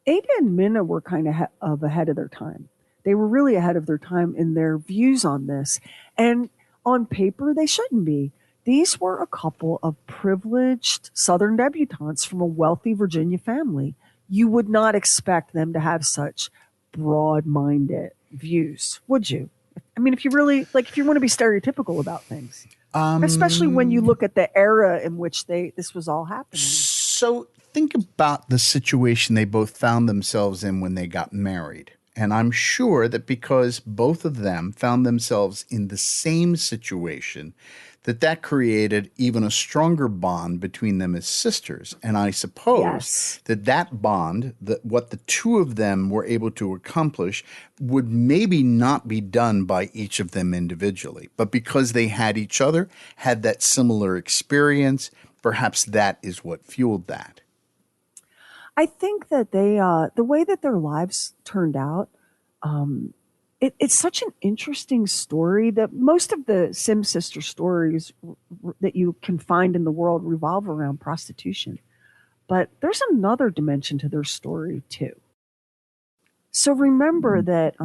Ada and Minna were kind of ahead of their time. They were really ahead of their time in their views on this. And on paper, they shouldn't be. These were a couple of privileged Southern debutantes from a wealthy Virginia family. You would not expect them to have such broad-minded views, would you? I mean, if you want to be stereotypical about things, especially when you look at the era in which this was all happening. So think about the situation they both found themselves in when they got married. And I'm sure that because both of them found themselves in the same situation, that created even a stronger bond between them as sisters. And I suppose that bond, what the two of them were able to accomplish, would maybe not be done by each of them individually. But because they had each other, had that similar experience, perhaps that is what fueled that. I think that they, the way that their lives turned out, it's such an interesting story that most of the Sim sister stories that you can find in the world revolve around prostitution. But there's another dimension to their story, too. So remember that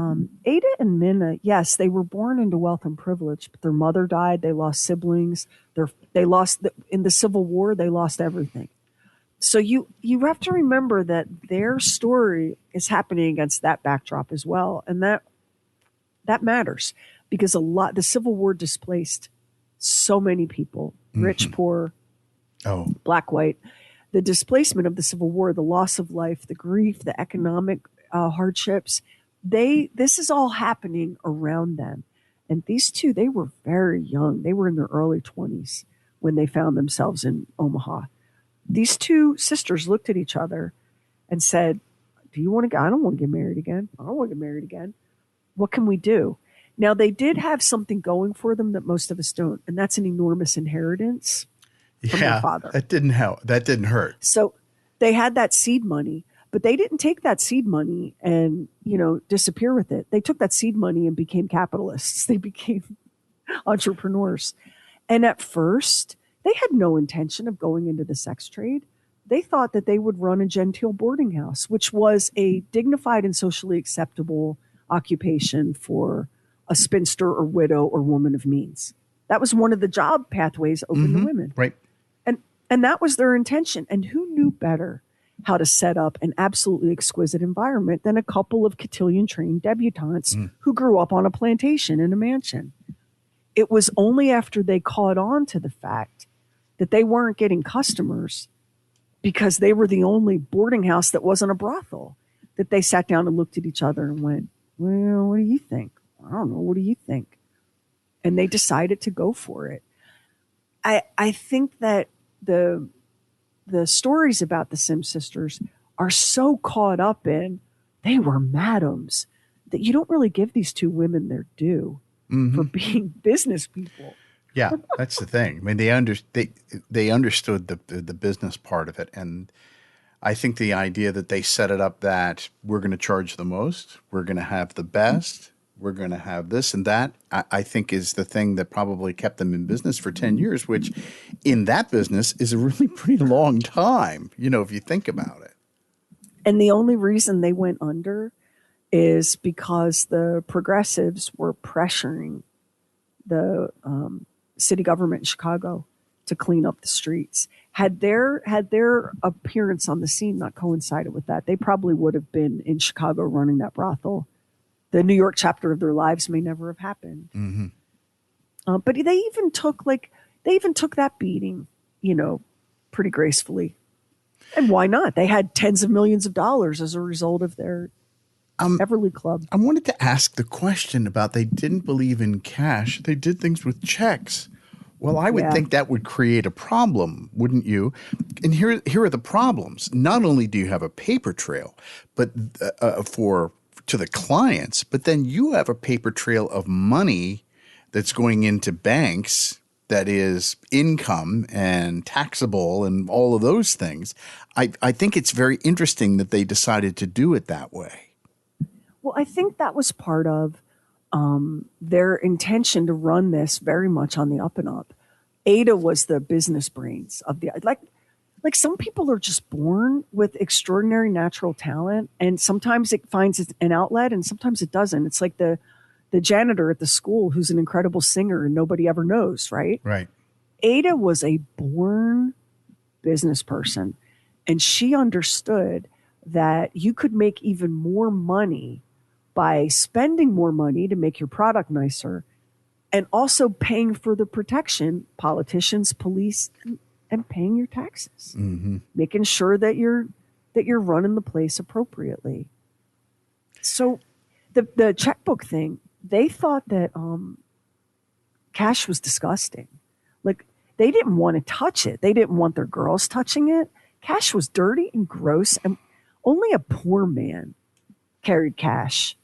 Ada and Minna, yes, they were born into wealth and privilege, but their mother died. They lost siblings. In the Civil War, they lost everything. So you have to remember that their story is happening against that backdrop as well. And that matters because the Civil War displaced so many people, rich, poor, black, white. The displacement of the Civil War, the loss of life, the grief, the economic hardships, this is all happening around them. And these two, they were very young. They were in their early 20s when they found themselves in Omaha. These two sisters looked at each other and said, I don't want to get married again. I don't want to get married again. What can we do? Now, they did have something going for them that most of us don't, and that's an enormous inheritance from their father. That didn't help. That didn't hurt. So they had that seed money, but they didn't take that seed money and, disappear with it. They took that seed money and became capitalists. They became entrepreneurs. And at first, they had no intention of going into the sex trade. They thought that they would run a genteel boarding house, which was a dignified and socially acceptable occupation for a spinster or widow or woman of means. That was one of the job pathways open to women. Right. And that was their intention. And who knew better how to set up an absolutely exquisite environment than a couple of cotillion-trained debutantes who grew up on a plantation in a mansion? It was only after they caught on to the fact that they weren't getting customers because they were the only boarding house that wasn't a brothel that they sat down and looked at each other and went, well, what do you think? I don't know. What do you think? And they decided to go for it. I think that the stories about the Sim sisters are so caught up in they were madams that you don't really give these two women their due for being business people. Yeah, that's the thing. I mean, they understood the business part of it, and I think the idea that they set it up that we're going to charge the most, we're going to have the best, we're going to have this and that, I think is the thing that probably kept them in business for 10 years, which in that business is a really pretty long time, if you think about it. And the only reason they went under is because the progressives were pressuring the city government in Chicago to clean up the streets. Had their appearance on the scene not coincided with that, they probably would have been in Chicago running that brothel. The New York chapter of their lives may never have happened. But they even took that beating, pretty gracefully. And why not? They had tens of millions of dollars as a result of their Everly Club. I wanted to ask the question about they didn't believe in cash. They did things with checks. Well, I would think that would create a problem, wouldn't you? And here are the problems. Not only do you have a paper trail, but to the clients, but then you have a paper trail of money that's going into banks that is income and taxable and all of those things. I think it's very interesting that they decided to do it that way. Well, I think that was part of their intention to run this very much on the up and up. Ada was the business brains of the like some people are just born with extraordinary natural talent, and sometimes it finds an outlet and sometimes it doesn't. It's like the janitor at the school who's an incredible singer and nobody ever knows, right? Right. Ada was a born business person, and she understood that you could make even more money by spending more money to make your product nicer and also paying for the protection, politicians, police, and paying your taxes, making sure that you're running the place appropriately. So the checkbook thing, they thought that cash was disgusting. Like, they didn't want to touch it. They didn't want their girls touching it. Cash was dirty and gross, and only a poor man carried cash.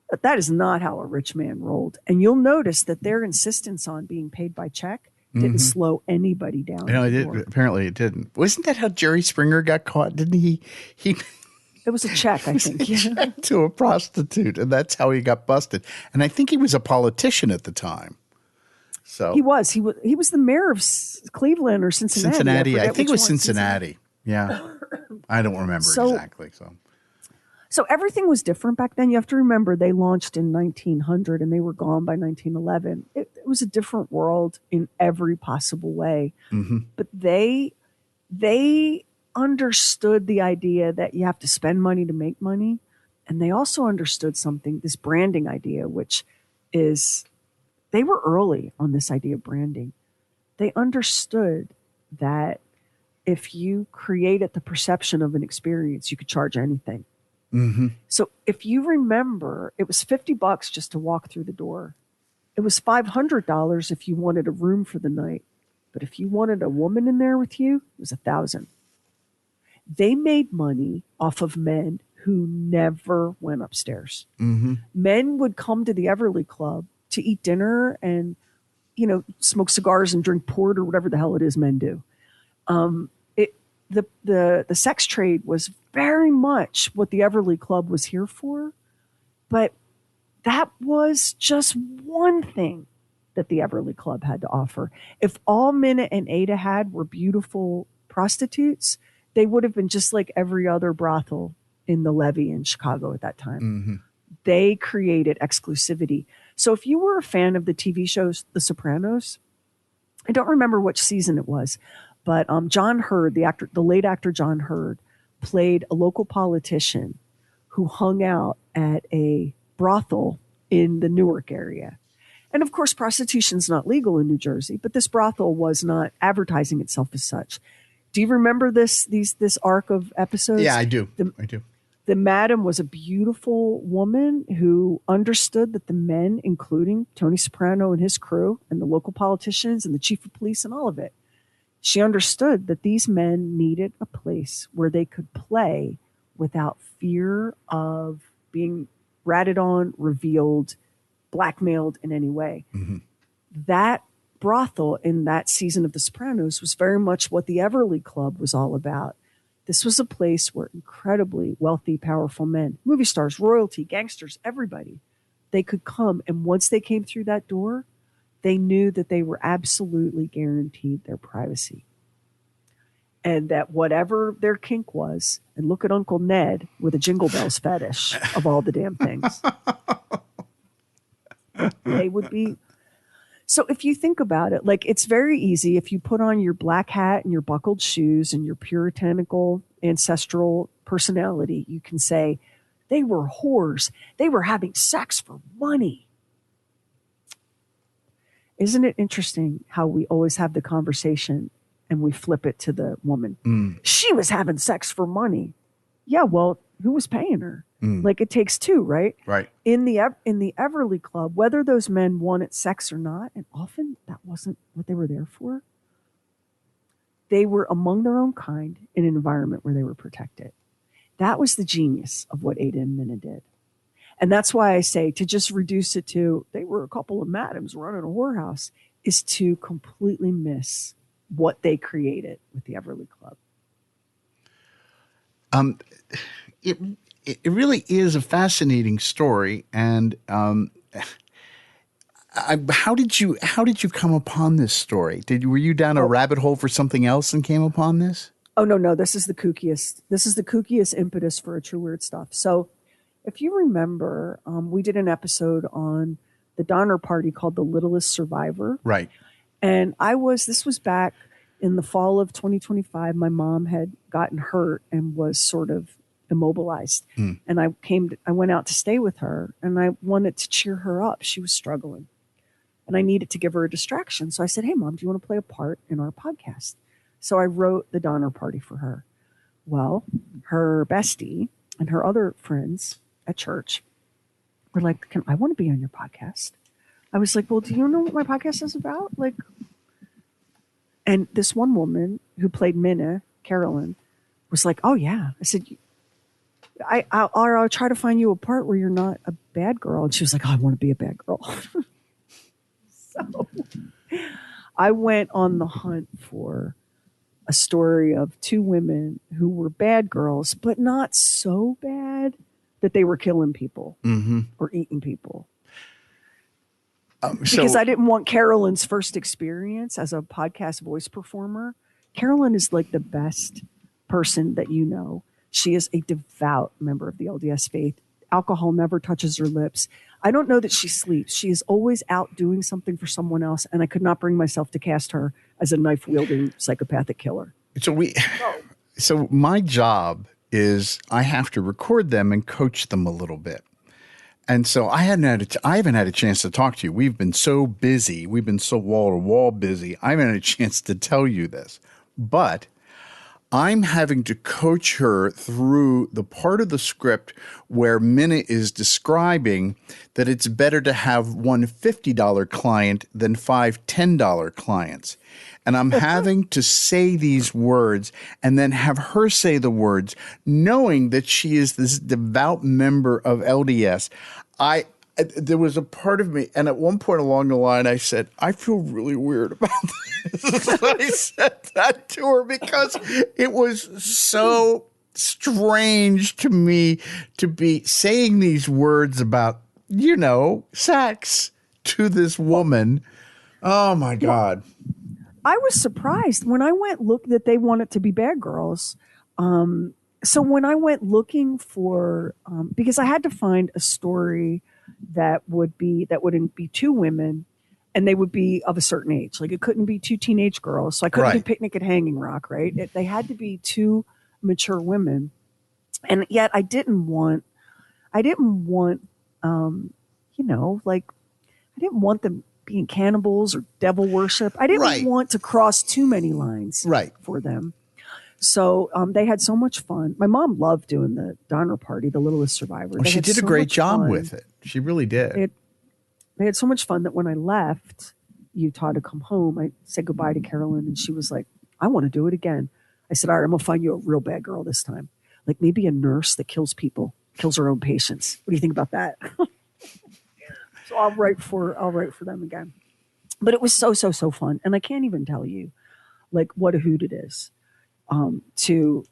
But that is not how a rich man rolled. And you'll notice that their insistence on being paid by check didn't slow anybody down. No, apparently it didn't. Wasn't that how Jerry Springer got caught? Didn't he? It was a check, I think. Check to a prostitute, and that's how he got busted. And I think he was a politician at the time. So he was the mayor of Cleveland or Cincinnati. Cincinnati, I think it was Cincinnati. Yeah, I don't remember exactly. So everything was different back then. You have to remember they launched in 1900 and they were gone by 1911. It was a different world in every possible way. But they understood the idea that you have to spend money to make money. And they also understood this branding idea, which is, they were early on this idea of branding. They understood that if you created the perception of an experience, you could charge anything. So if you remember, it was $50 just to walk through the door. It was $500 if you wanted a room for the night. But if you wanted a woman in there with you, it was $1,000. They made money off of men who never went upstairs. Men would come to the Everly Club to eat dinner and, smoke cigars and drink port or whatever the hell it is men do. The sex trade was very much what the Everly Club was here for, but that was just one thing that the Everly Club had to offer. If all Minna and Ada had were beautiful prostitutes, they would have been just like every other brothel in the levee in Chicago at that time. They created exclusivity. So if you were a fan of the TV shows The Sopranos, I don't remember which season it was, but John Hurd, the late actor John Hurd, played a local politician who hung out at a brothel in the Newark area. And of course, prostitution's not legal in New Jersey, but this brothel was not advertising itself as such. Do you remember this arc of episodes? Yeah, I do. I do. The madam was a beautiful woman who understood that the men, including Tony Soprano and his crew and the local politicians and the chief of police and all of it, she understood that these men needed a place where they could play without fear of being ratted on, revealed, blackmailed in any way. That brothel in that season of The Sopranos was very much what the Everly Club was all about. This was a place where incredibly wealthy, powerful men, movie stars, royalty, gangsters, everybody, they could come. And once they came through that door, they knew that they were absolutely guaranteed their privacy. And that whatever their kink was, and look at Uncle Ned with a Jingle Bells fetish of all the damn things, they would be. So if you think about it, like it's very easy if you put on your black hat and your buckled shoes and your puritanical ancestral personality, you can say they were whores. They were having sex for money. Isn't it interesting how we always have the conversation and we flip it to the woman? She was having sex for money. Yeah, well, who was paying her? Like it takes two, right? Right. In the Everly Club, whether those men wanted sex or not, and often that wasn't what they were there for, they were among their own kind in an environment where they were protected. That was the genius of what Ada and Minna did. And that's why I say to just reduce it to they were a couple of madams running a whorehouse is to completely miss what they created with the Everly Club. It really is a fascinating story, and how did you come upon this story? Were you down a rabbit hole for something else and came upon this? Oh no, this is the kookiest. This is the kookiest impetus for a True Weird Stuff. So, if you remember, we did an episode on the Donner Party called "The Littlest Survivor," right? And this was back in the fall of 2025. My mom had gotten hurt and was sort of immobilized. And I went out to stay with her and I wanted to cheer her up. She was struggling and I needed to give her a distraction. So I said, hey mom, do you want to play a part in our podcast? So I wrote the Donner Party for her. Well, her bestie and her other friends at church were like, I want to be on your podcast. I was like, well, do you know what my podcast is about? Like, and this one woman who played Minna, Carolyn, was like, oh yeah. I said, I'll try to find you a part where you're not a bad girl. And she was like, oh, I want to be a bad girl. So I went on the hunt for a story of two women who were bad girls, but not so bad that they were killing people or eating people. Because I didn't want Carolyn's first experience as a podcast voice performer. Carolyn is like the best person that you know. She is a devout member of the LDS faith. Alcohol never touches her lips. I don't know that she sleeps. She is always out doing something for someone else, and I could not bring myself to cast her as a knife-wielding psychopathic killer. So my job is I have to record them and coach them a little bit. And so I haven't had a chance to talk to you. We've been so busy. We've been so wall-to-wall busy. I haven't had a chance to tell you this. But I'm having to coach her through the part of the script where Minna is describing that it's better to have one $50 client than five $10 clients. And I'm having to say these words and then have her say the words, knowing that she is this devout member of LDS. There was a part of me, and at one point along the line, I said, I feel really weird about this. I said that to her because it was so strange to me to be saying these words about, sex to this woman. Oh, my God. I was surprised when I went look that they wanted to be bad girls. So when I went looking for, because I had to find a story that wouldn't be two women and they would be of a certain age. Like it couldn't be two teenage girls. So I couldn't do Picnic at Hanging Rock, right? They had to be two mature women. And yet I didn't want, I didn't want them being cannibals or devil worship. I didn't want to cross too many lines for them. So they had so much fun. My mom loved doing the Donner Party, The Littlest Survivor. Well, she did a great job with it. She really did. They had so much fun that when I left Utah to come home, I said goodbye to Carolyn, and she was like, I want to do it again. I said, all right, I'm going to find you a real bad girl this time. Like maybe a nurse that kills people, kills her own patients. What do you think about that? So I'll write for them again. But it was so fun. And I can't even tell you like what a hoot it is. To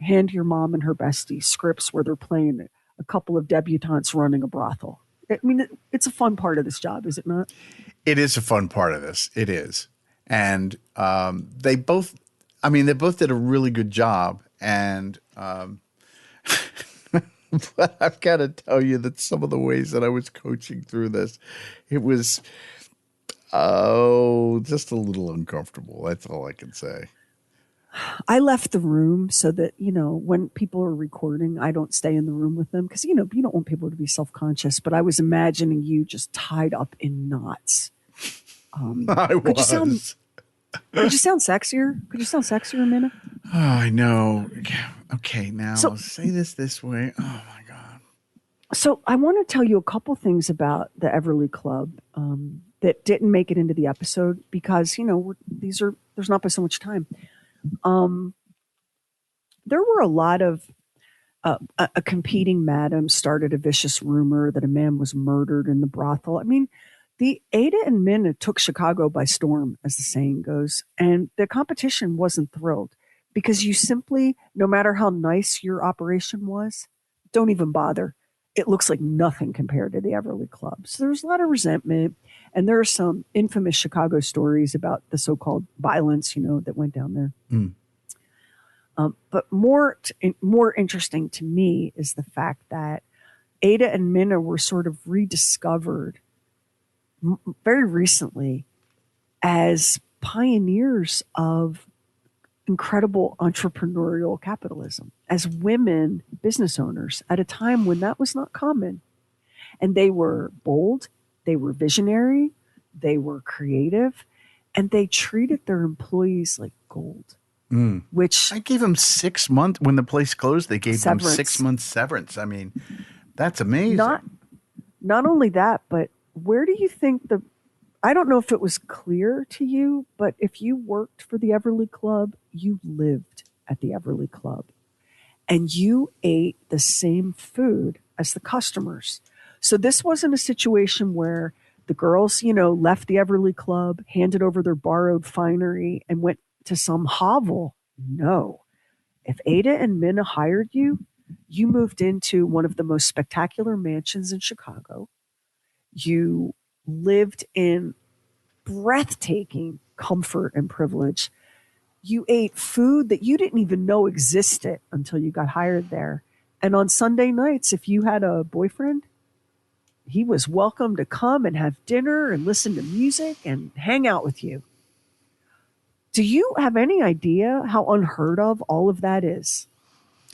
hand your mom and her bestie scripts where they're playing a couple of debutantes running a brothel. I mean, it's a fun part of this job, is it not? It is a fun part of this. It is. And they both did a really good job. And but I've got to tell you that some of the ways that I was coaching through this, it was Oh, just a little uncomfortable. That's all I can say. I left the room so that, when people are recording, I don't stay in the room with them because, you don't want people to be self-conscious. But I was imagining you just tied up in knots. I was. Could you sound sexier? Could you sound sexier, Minna? Oh, I know. Okay, now say this way. Oh, my God. So I want to tell you a couple things about the Everly Club that didn't make it into the episode because, there's not been so much time. There were a lot of a competing madam started a vicious rumor that a man was murdered in the brothel. I mean, the Ada and Minna took Chicago by storm, as the saying goes, and the competition wasn't thrilled because you simply, no matter how nice your operation was, don't even bother. It looks like nothing compared to the Everly Club. So there's a lot of resentment, and there are some infamous Chicago stories about the so-called violence, that went down there. Mm. But more interesting to me is the fact that Ada and Minna were sort of rediscovered very recently as pioneers of incredible entrepreneurial capitalism, as women business owners at a time when that was not common. And they were bold, they were visionary, they were creative, and they treated their employees like gold. Which I gave them 6 months when the place closed. They gave them 6 months severance. I mean, that's amazing. Not only that, but where do you think I don't know if it was clear to you, but if you worked for the Everly Club, you lived at the Everly Club and you ate the same food as the customers. So this wasn't a situation where the girls, left the Everly Club, handed over their borrowed finery and went to some hovel. No. If Ada and Minna hired you, you moved into one of the most spectacular mansions in Chicago. You lived in breathtaking comfort and privilege. You ate food that you didn't even know existed until you got hired there. And on Sunday nights, if you had a boyfriend, he was welcome to come and have dinner and listen to music and hang out with you. Do you have any idea how unheard of all of that is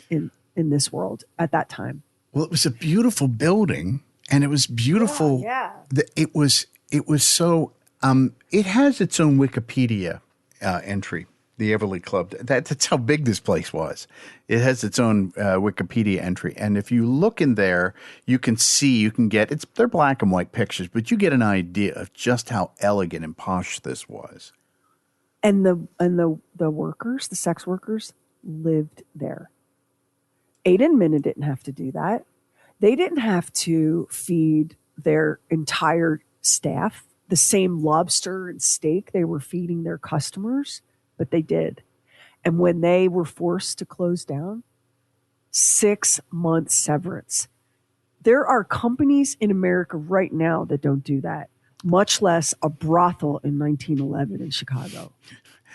in this world at that time? Well, it was a beautiful building, and it was beautiful. Yeah. It was so. It has its own Wikipedia entry. The Everly Club. That's how big this place was. It has its own Wikipedia entry, and if you look in there, you can get they're black and white pictures, but you get an idea of just how elegant and posh this was. And the workers, the sex workers, lived there. Ada and Minna didn't have to do that. They didn't have to feed their entire staff the same lobster and steak they were feeding their customers, but they did. And when they were forced to close down, 6 months severance. There are companies in America right now that don't do that, much less a brothel in 1911 in Chicago.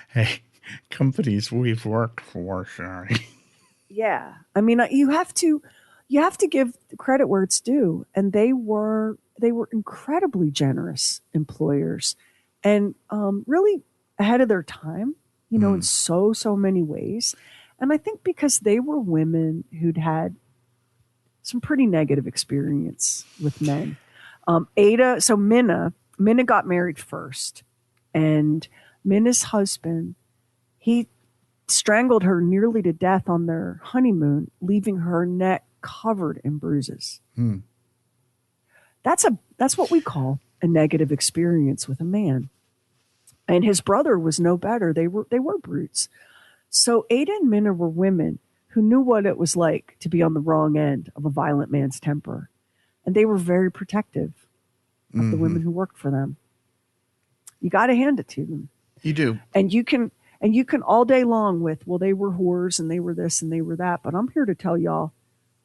Hey, companies we've worked for, sorry. Yeah. I mean, you have to give credit where it's due. And they were incredibly generous employers and really ahead of their time, in so many ways. And I think because they were women who'd had some pretty negative experience with men. Minna got married first, and Minna's husband, he strangled her nearly to death on their honeymoon, leaving her neck covered in bruises. That's what we call a negative experience with a man. And his brother was no better. They were brutes. So Ada and Minna were women who knew what it was like to be on the wrong end of a violent man's temper. And they were very protective of the women who worked for them. You got to hand it to them. You do. And you can all day long with, well, they were whores and they were this and they were that. But I'm here to tell y'all,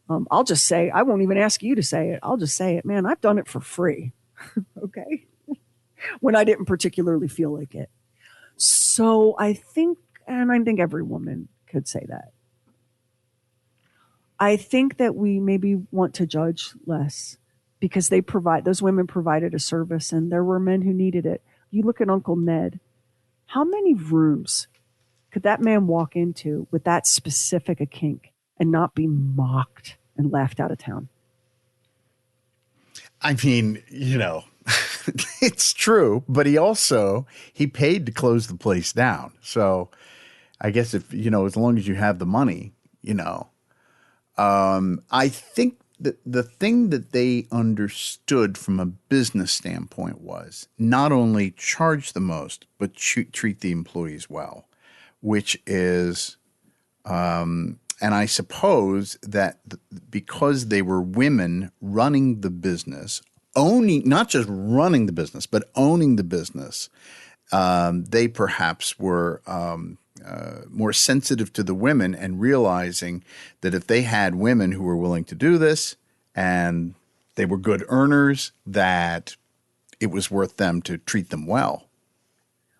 I'll just say, I won't even ask you to say it. I'll just say it, man, I've done it for free. Okay. When I didn't particularly feel like it. So I think every woman could say that. I think that we maybe want to judge less because those women provided a service and there were men who needed it. You look at Uncle Ned. How many rooms could that man walk into with that specific a kink and not be mocked and laughed out of town? I mean, it's true, but he paid to close the place down. So I guess if, as long as you have the money, I think that the thing that they understood from a business standpoint was not only charge the most, but treat the employees well, which is, and I suppose that because they were women running the business, not just running the business, but owning the business, they perhaps were more sensitive to the women and realizing that if they had women who were willing to do this and they were good earners, that it was worth them to treat them well.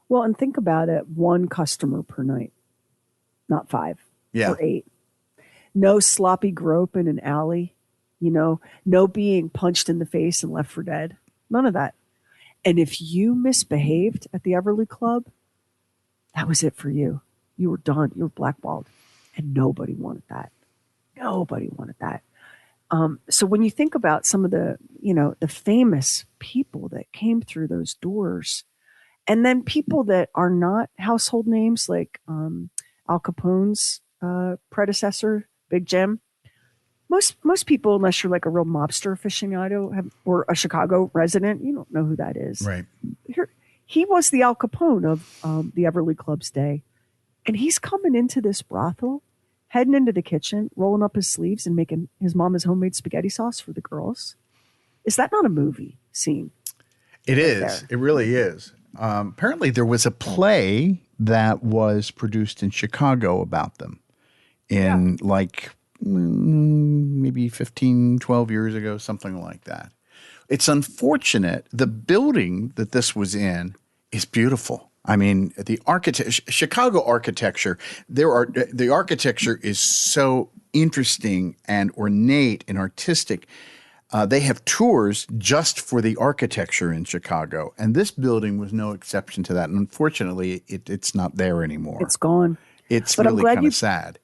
Well, and think about it, 1 customer per night, not 5 or 8. No sloppy grope in an alley, no being punched in the face and left for dead. None of that. And if you misbehaved at the Everly Club, that was it for you. You were done. You were blackballed. And nobody wanted that. Nobody wanted that. So when you think about some of the, the famous people that came through those doors, and then people that are not household names like Al Capone's predecessor, Big Jim, most people, unless you're like a real mobster aficionado or a Chicago resident, you don't know who that is. Right. He was the Al Capone of the Everly Club's day. And he's coming into this brothel, heading into the kitchen, rolling up his sleeves and making his mama's homemade spaghetti sauce for the girls. Is that not a movie scene? It is. It really is. Apparently there was a play that was produced in Chicago about them in maybe 15, 12 years ago, something like that. It's unfortunate. The building that this was in is beautiful. I mean, the Chicago architecture, the architecture is so interesting and ornate and artistic. They have tours just for the architecture in Chicago, and this building was no exception to that. And unfortunately, it's not there anymore. It's gone. It's really kind of sad.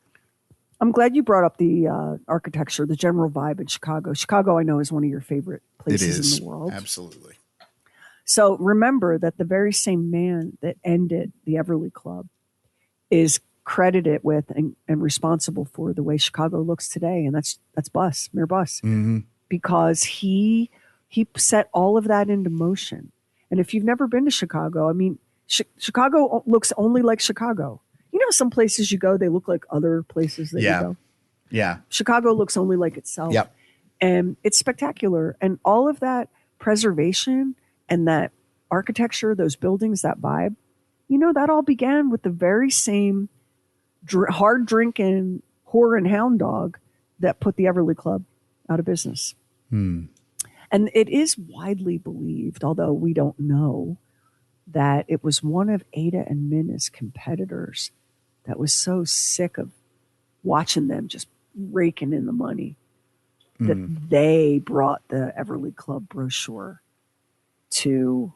I'm glad you brought up the architecture, the general vibe in Chicago. Chicago, I know, is one of your favorite places in the world. Absolutely. So remember that the very same man that ended the Everly Club is credited with and responsible for the way Chicago looks today, and that's Mayor Buss, because he set all of that into motion. And if you've never been to Chicago, I mean, Chicago looks only like Chicago. You know, some places you go, they look like other places that you go. Yeah. Chicago looks only like itself. Yep. And it's spectacular. And all of that preservation and that architecture, those buildings, that vibe, that all began with the very same hard drinking whore and hound dog that put the Everly Club out of business. And it is widely believed, although we don't know, that it was one of Ada and Minna's competitors that was so sick of watching them just raking in the money that they brought the Everly Club brochure to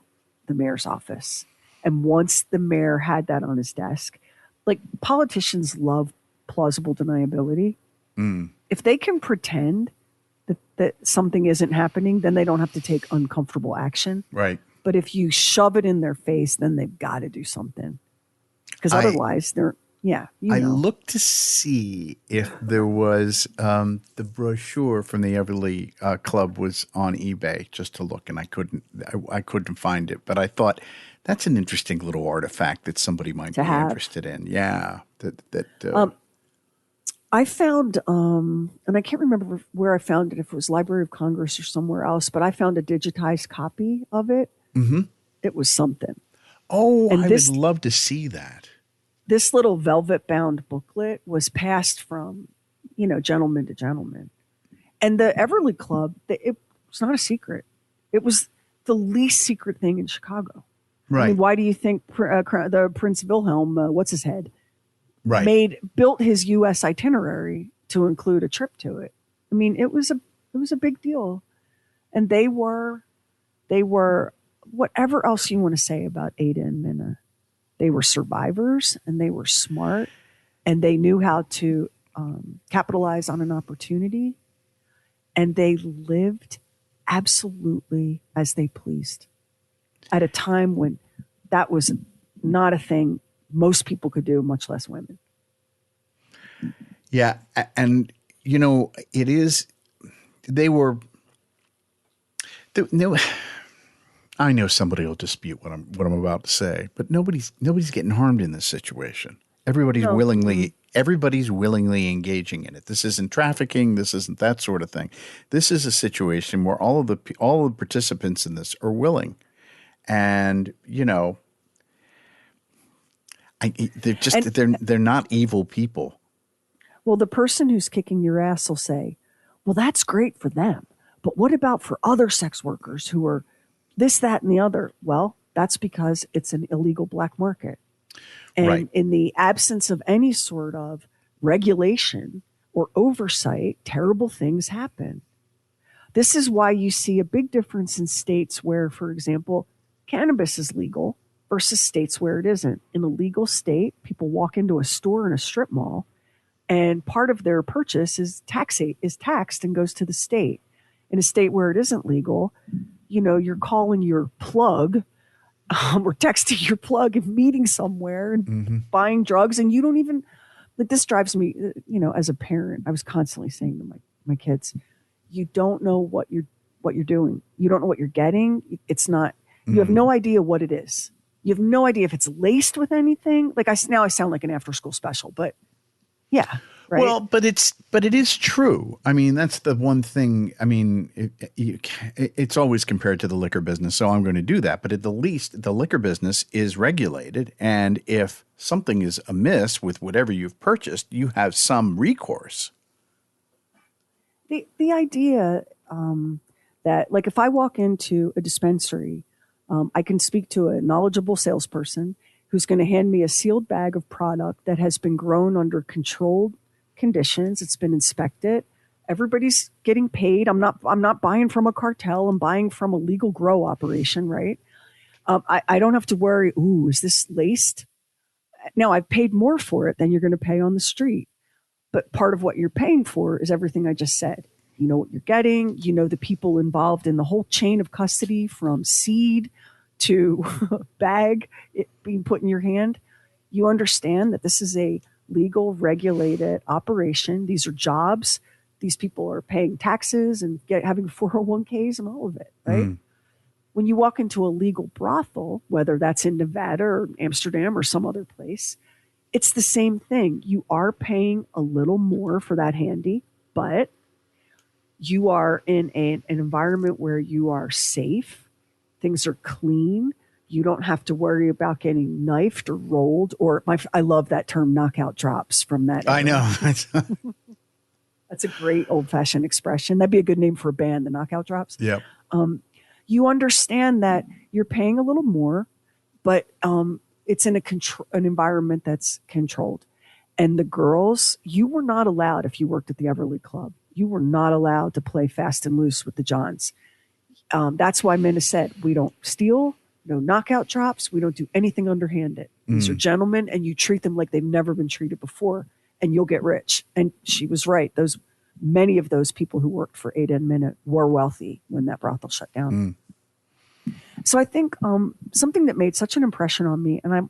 the mayor's office. And once the mayor had that on his desk, like, politicians love plausible deniability. If they can pretend that something isn't happening, then they don't have to take uncomfortable action. Right. But if you shove it in their face, then they've got to do something. Because otherwise, I looked to see if there was the brochure from the Everly Club was on eBay just to look, and I couldn't find it. But I thought that's an interesting little artifact that somebody might be interested in. Yeah. I found, and I can't remember where I found it, if it was Library of Congress or somewhere else, but I found a digitized copy of it. It was something. Oh, I would love to see that. This little velvet-bound booklet was passed from, gentleman to gentleman. And the Everly Club, it was not a secret. It was the least secret thing in Chicago. Right. I mean, why do you think the Prince Wilhelm, what's his head, built his U.S. itinerary to include a trip to it? I mean, it was a big deal, and they were whatever else you want to say about Ada and Minna, they were survivors and they were smart and they knew how to capitalize on an opportunity, and they lived absolutely as they pleased at a time when that was not a thing most people could do, much less women. Yeah. And, it is, they were, no, I know somebody will dispute what I'm about to say, but nobody's getting harmed in this situation. Everybody's willingly engaging in it. This isn't trafficking. This isn't that sort of thing. This is a situation where all of the participants in this are willing, and they're not evil people. Well, the person who's kicking your ass will say, "Well, that's great for them, but what about for other sex workers who are this, that, and the other?" Well, that's because it's an illegal black market. And in the absence of any sort of regulation or oversight, terrible things happen. This is why you see a big difference in states where, for example, cannabis is legal versus states where it isn't. In a legal state, people walk into a store in a strip mall, and part of their purchase is taxed and goes to the state. In a state where it isn't legal, you're calling your plug or texting your plug and meeting somewhere and buying drugs, and you don't even this drives me, as a parent, I was constantly saying to my kids, you don't know what you're doing. You don't know what you're getting. It's not, you have no idea what it is. You have no idea if it's laced with anything. Now I sound like an after school special, but yeah. Right? Well, but it is true. I mean, that's the one thing. I mean, it's always compared to the liquor business, so I'm going to do that. But at the least, the liquor business is regulated, and if something is amiss with whatever you've purchased, you have some recourse. The idea that, if I walk into a dispensary, I can speak to a knowledgeable salesperson who's going to hand me a sealed bag of product that has been grown under controlled conditions. It's been inspected. Everybody's getting paid. I'm not buying from a cartel. I'm buying from a legal grow operation, right? I don't have to worry, is this laced? Now, I've paid more for it than you're going to pay on the street. But part of what you're paying for is everything I just said. You know what you're getting. You know the people involved in the whole chain of custody, from seed to bag being put in your hand. You understand that this is a legal, regulated operation. These are jobs. These people are paying taxes and having 401ks and all of it, right? When you walk into a legal brothel, whether that's in Nevada or Amsterdam or some other place, it's the same thing. You are paying a little more for that handy, but you are in an environment where you are safe. Things are clean. You don't have to worry about getting knifed or rolled, or I love that term, knockout drops from that. I know. That's a great old-fashioned expression. That'd be a good name for a band, the Knockout Drops. Yep. You understand that you're paying a little more, but it's in an environment that's controlled. And the girls, you were not allowed, if you worked at the Everly Club, you were not allowed to play fast and loose with the Johns. That's why Minna said, we don't steal, no knockout drops. We don't do anything underhanded. These are gentlemen, and you treat them like they've never been treated before, and you'll get rich. And she was right. Many of those people who worked for Ada and Minna were wealthy when that brothel shut down. So I think something that made such an impression on me, and I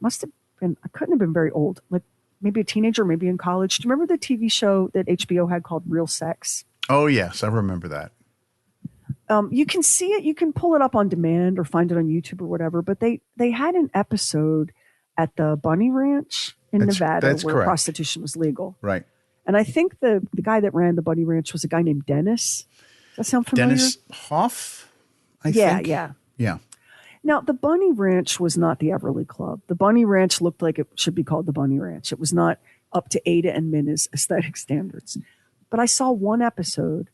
couldn't have been very old, like maybe a teenager, maybe in college. Do you remember the TV show that HBO had called Real Sex? Oh, yes. I remember that. You can see it. You can pull it up on demand or find it on YouTube or whatever. But they had an episode at the Bunny Ranch in Nevada where correct. Prostitution was legal. Right. And I think the guy that ran the Bunny Ranch was a guy named Dennis. Does that sound familiar? Dennis Hoff, I think. Yeah. Now, the Bunny Ranch was not the Everly Club. The Bunny Ranch looked like it should be called the Bunny Ranch. It was not up to Ada and Minna's aesthetic standards. But I saw one episode,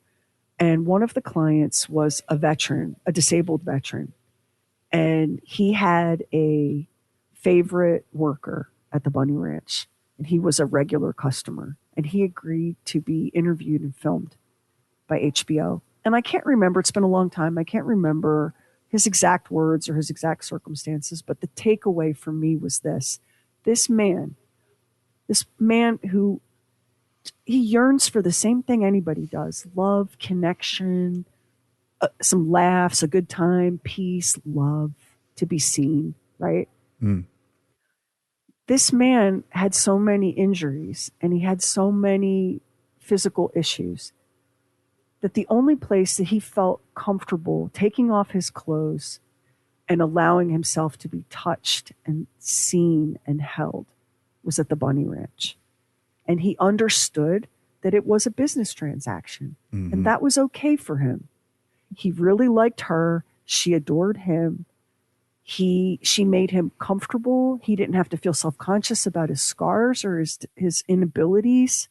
and one of the clients was a veteran, a disabled veteran. And he had a favorite worker at the Bunny Ranch, and he was a regular customer. And he agreed to be interviewed and filmed by HBO. And I can't remember, it's been a long time, I can't remember his exact words or his exact circumstances, but the takeaway for me was this man who he yearns for the same thing anybody does: love, connection, some laughs, a good time, peace, love, to be seen, right? Mm. This man had so many injuries and he had so many physical issues that the only place that he felt comfortable taking off his clothes and allowing himself to be touched and seen and held was at the Bunny Ranch. And he understood that it was a business transaction, and that was okay for him. He really liked her. She adored him. She made him comfortable. He didn't have to feel self-conscious about his scars or his inabilities.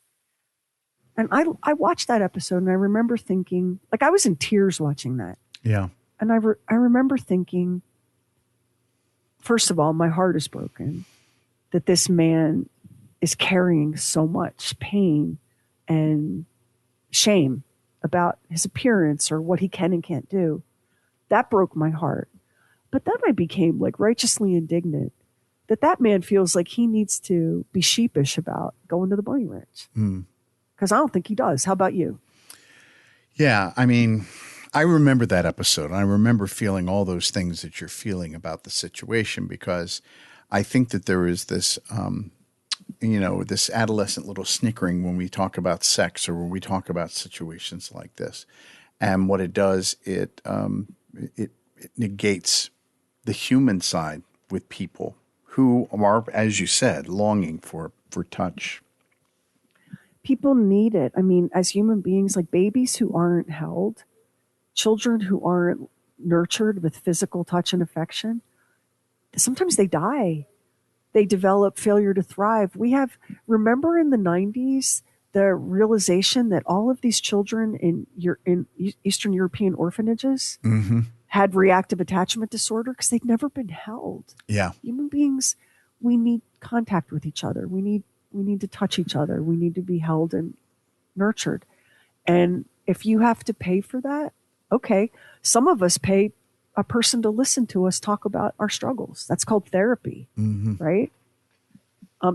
And I watched that episode and I remember thinking, like, I was in tears watching that. Yeah. And I remember thinking, first of all, my heart is broken that this man is carrying so much pain and shame about his appearance or what he can and can't do. That broke my heart. But then I became like righteously indignant that man feels like he needs to be sheepish about going to the Bunny Ranch. Because I don't think he does. How about you? Yeah, I mean, I remember that episode. And I remember feeling all those things that you're feeling about the situation, because I think that there is this, this adolescent little snickering when we talk about sex or when we talk about situations like this. And what it does, it negates the human side with people who are, as you said, longing for touch. People need it. I mean, as human beings, like babies who aren't held, children who aren't nurtured with physical touch and affection, sometimes they die. They develop failure to thrive. Remember in the 90s, the realization that all of these children in Eastern European orphanages had reactive attachment disorder because they'd never been held. Yeah. Human beings, we need contact with each other. We need to touch each other. We need to be held and nurtured. And if you have to pay for that, okay. Some of us pay a person to listen to us talk about our struggles. That's called therapy, right?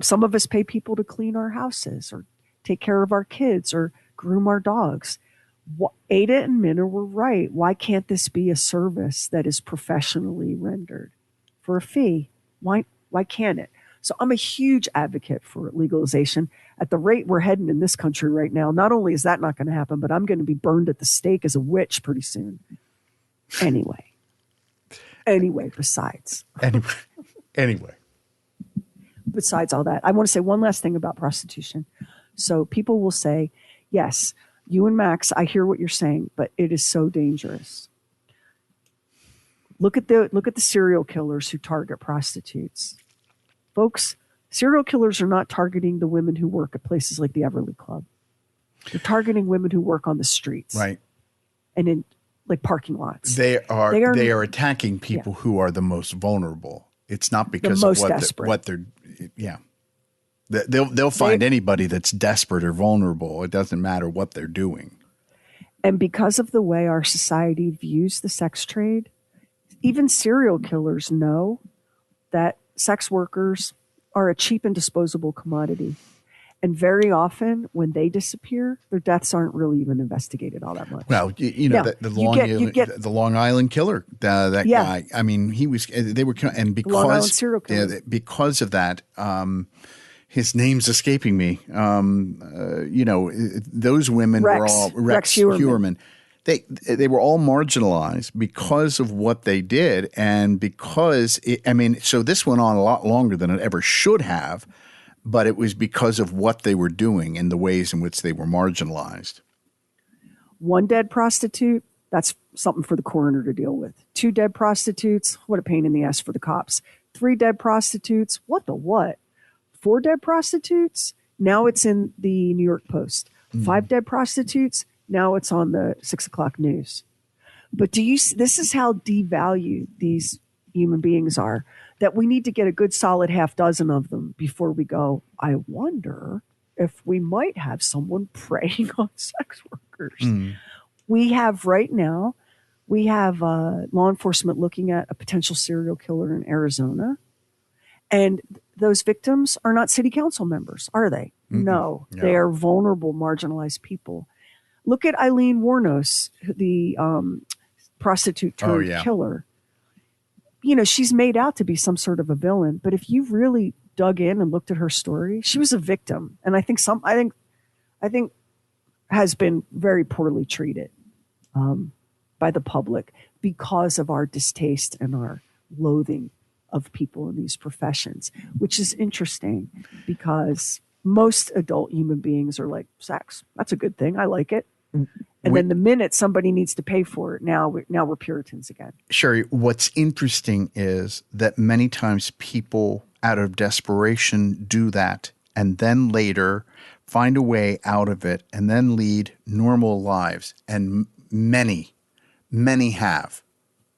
Some of us pay people to clean our houses or take care of our kids or groom our dogs. Ada and Minna were right. Why can't this be a service that is professionally rendered for a fee? Why can't it? So I'm a huge advocate for legalization. At the rate we're heading in this country right now, not only is that not going to happen, but I'm going to be burned at the stake as a witch pretty soon. Anyway, besides all that, I want to say one last thing about prostitution. So people will say, yes, you and Max, I hear what you're saying, but it is so dangerous. Look at the serial killers who target prostitutes. Folks, serial killers are not targeting the women who work at places like the Everly Club. They're targeting women who work on the streets. Right. And in like parking lots. They are attacking people who are the most vulnerable. It's not because of what they're They'll find anybody that's desperate or vulnerable. It doesn't matter what they're doing. And because of the way our society views the sex trade, even serial killers know that sex workers are a cheap and disposable commodity. And very often when they disappear, their deaths aren't really even investigated all that much. Well, the Long Island killer, that guy. I mean, because of that, his name's escaping me. Those women were all Rex Heuermann. They were all marginalized because of what they did, and because so this went on a lot longer than it ever should have. But it was because of what they were doing and the ways in which they were marginalized. One dead prostitute, that's something for the coroner to deal with. 2 dead prostitutes, what a pain in the ass for the cops. 3 dead prostitutes, what the what? 4 dead prostitutes, now it's in the New York Post. 5 dead prostitutes, now it's on the 6 o'clock news. But this is how devalued these human beings are, that we need to get a good solid half dozen of them before we go, I wonder if we might have someone preying on sex workers. We have right now We have law enforcement looking at a potential serial killer in Arizona. And those victims are not city council members, are they? Mm-mm. No, they are vulnerable, marginalized people. Look at Eileen Wuornos, the prostitute turned killer. You know, she's made out to be some sort of a villain, but if you've really dug in and looked at her story, she was a victim, and I think has been very poorly treated by the public because of our distaste and our loathing of people in these professions, which is interesting because most adult human beings are like, sex, that's a good thing, I like it. And then the minute somebody needs to pay for it, now we're Puritans again. Sherry, what's interesting is that many times people out of desperation do that and then later find a way out of it and then lead normal lives. And many have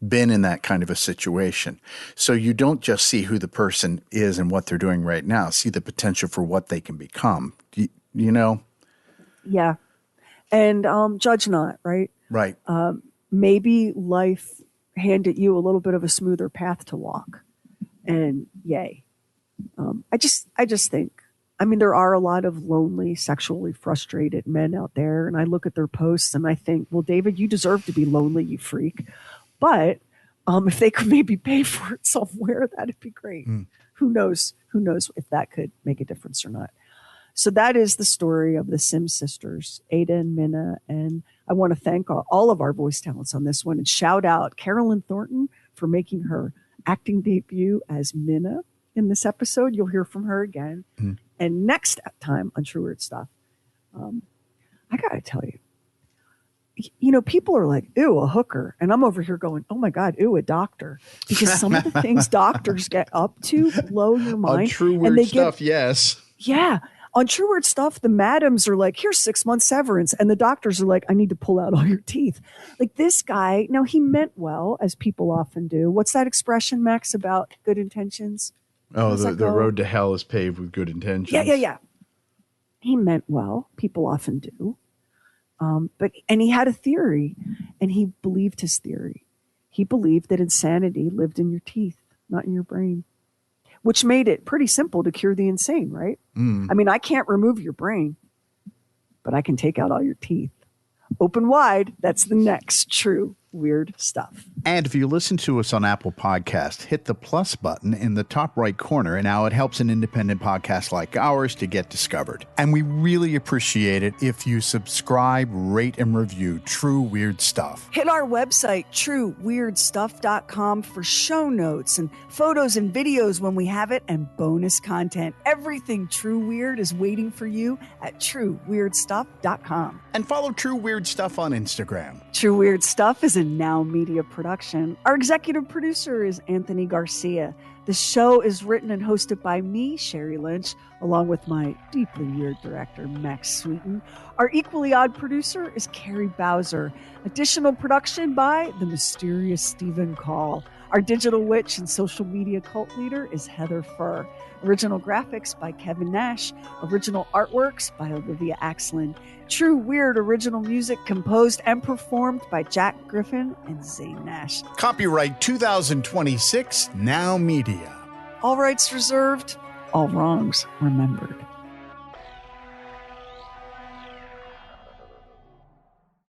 been in that kind of a situation. So you don't just see who the person is and what they're doing right now, see the potential for what they can become, you know? Yeah. And judge not, right? Right. Maybe life handed you a little bit of a smoother path to walk, and yay. I just think, I mean, there are a lot of lonely, sexually frustrated men out there, and I look at their posts and I think, well, David, you deserve to be lonely, you freak. But if they could maybe pay for it somewhere, that'd be great. Who knows if that could make a difference or not. So that is the story of the Sims sisters, Ada and Minna. And I want to thank all of our voice talents on this one and shout out Carolyn Thornton for making her acting debut as Minna in this episode. You'll hear from her again. And next time on True Weird Stuff, I got to tell you, you know, people are like, ew, a hooker. And I'm over here going, oh my God, ew, a doctor. Because some of the things doctors get up to blow your mind. On True Weird Stuff, yes. Yeah. On True Weird Stuff, the madams are like, here's 6 months severance. And the doctors are like, I need to pull out all your teeth. Like this guy, now he meant well, as people often do. What's that expression, Max, about good intentions? Oh, the road to hell is paved with good intentions. Yeah. He meant well. People often do. And he had a theory, and he believed his theory. He believed that insanity lived in your teeth, not in your brain, which made it pretty simple to cure the insane, right? I mean, I can't remove your brain, but I can take out all your teeth. Open wide, that's the next True Weird Stuff. And if you listen to us on Apple Podcasts, hit the plus button in the top right corner, and now it helps an independent podcast like ours to get discovered. And we really appreciate it if you subscribe, rate, and review True Weird Stuff. Hit our website, trueweirdstuff.com, for show notes and photos and videos when we have it, and bonus content. Everything True Weird is waiting for you at trueweirdstuff.com. And follow True Weird Stuff on Instagram. True Weird Stuff is a Now Media production. Our executive producer is Anthony Garcia. The show is written and hosted by me, Sherry Lynch, along with my deeply weird director, Max Sweeten. Our equally odd producer is Carrie Bowser. Additional production by the mysterious Stephen Call. Our digital witch and social media cult leader is Heather Furr. Original graphics by Kevin Nash. Original artworks by Olivia Axland. True Weird original music composed and performed by Jack Griffin and Zane Nash. Copyright 2026, Now Media. All rights reserved, all wrongs remembered.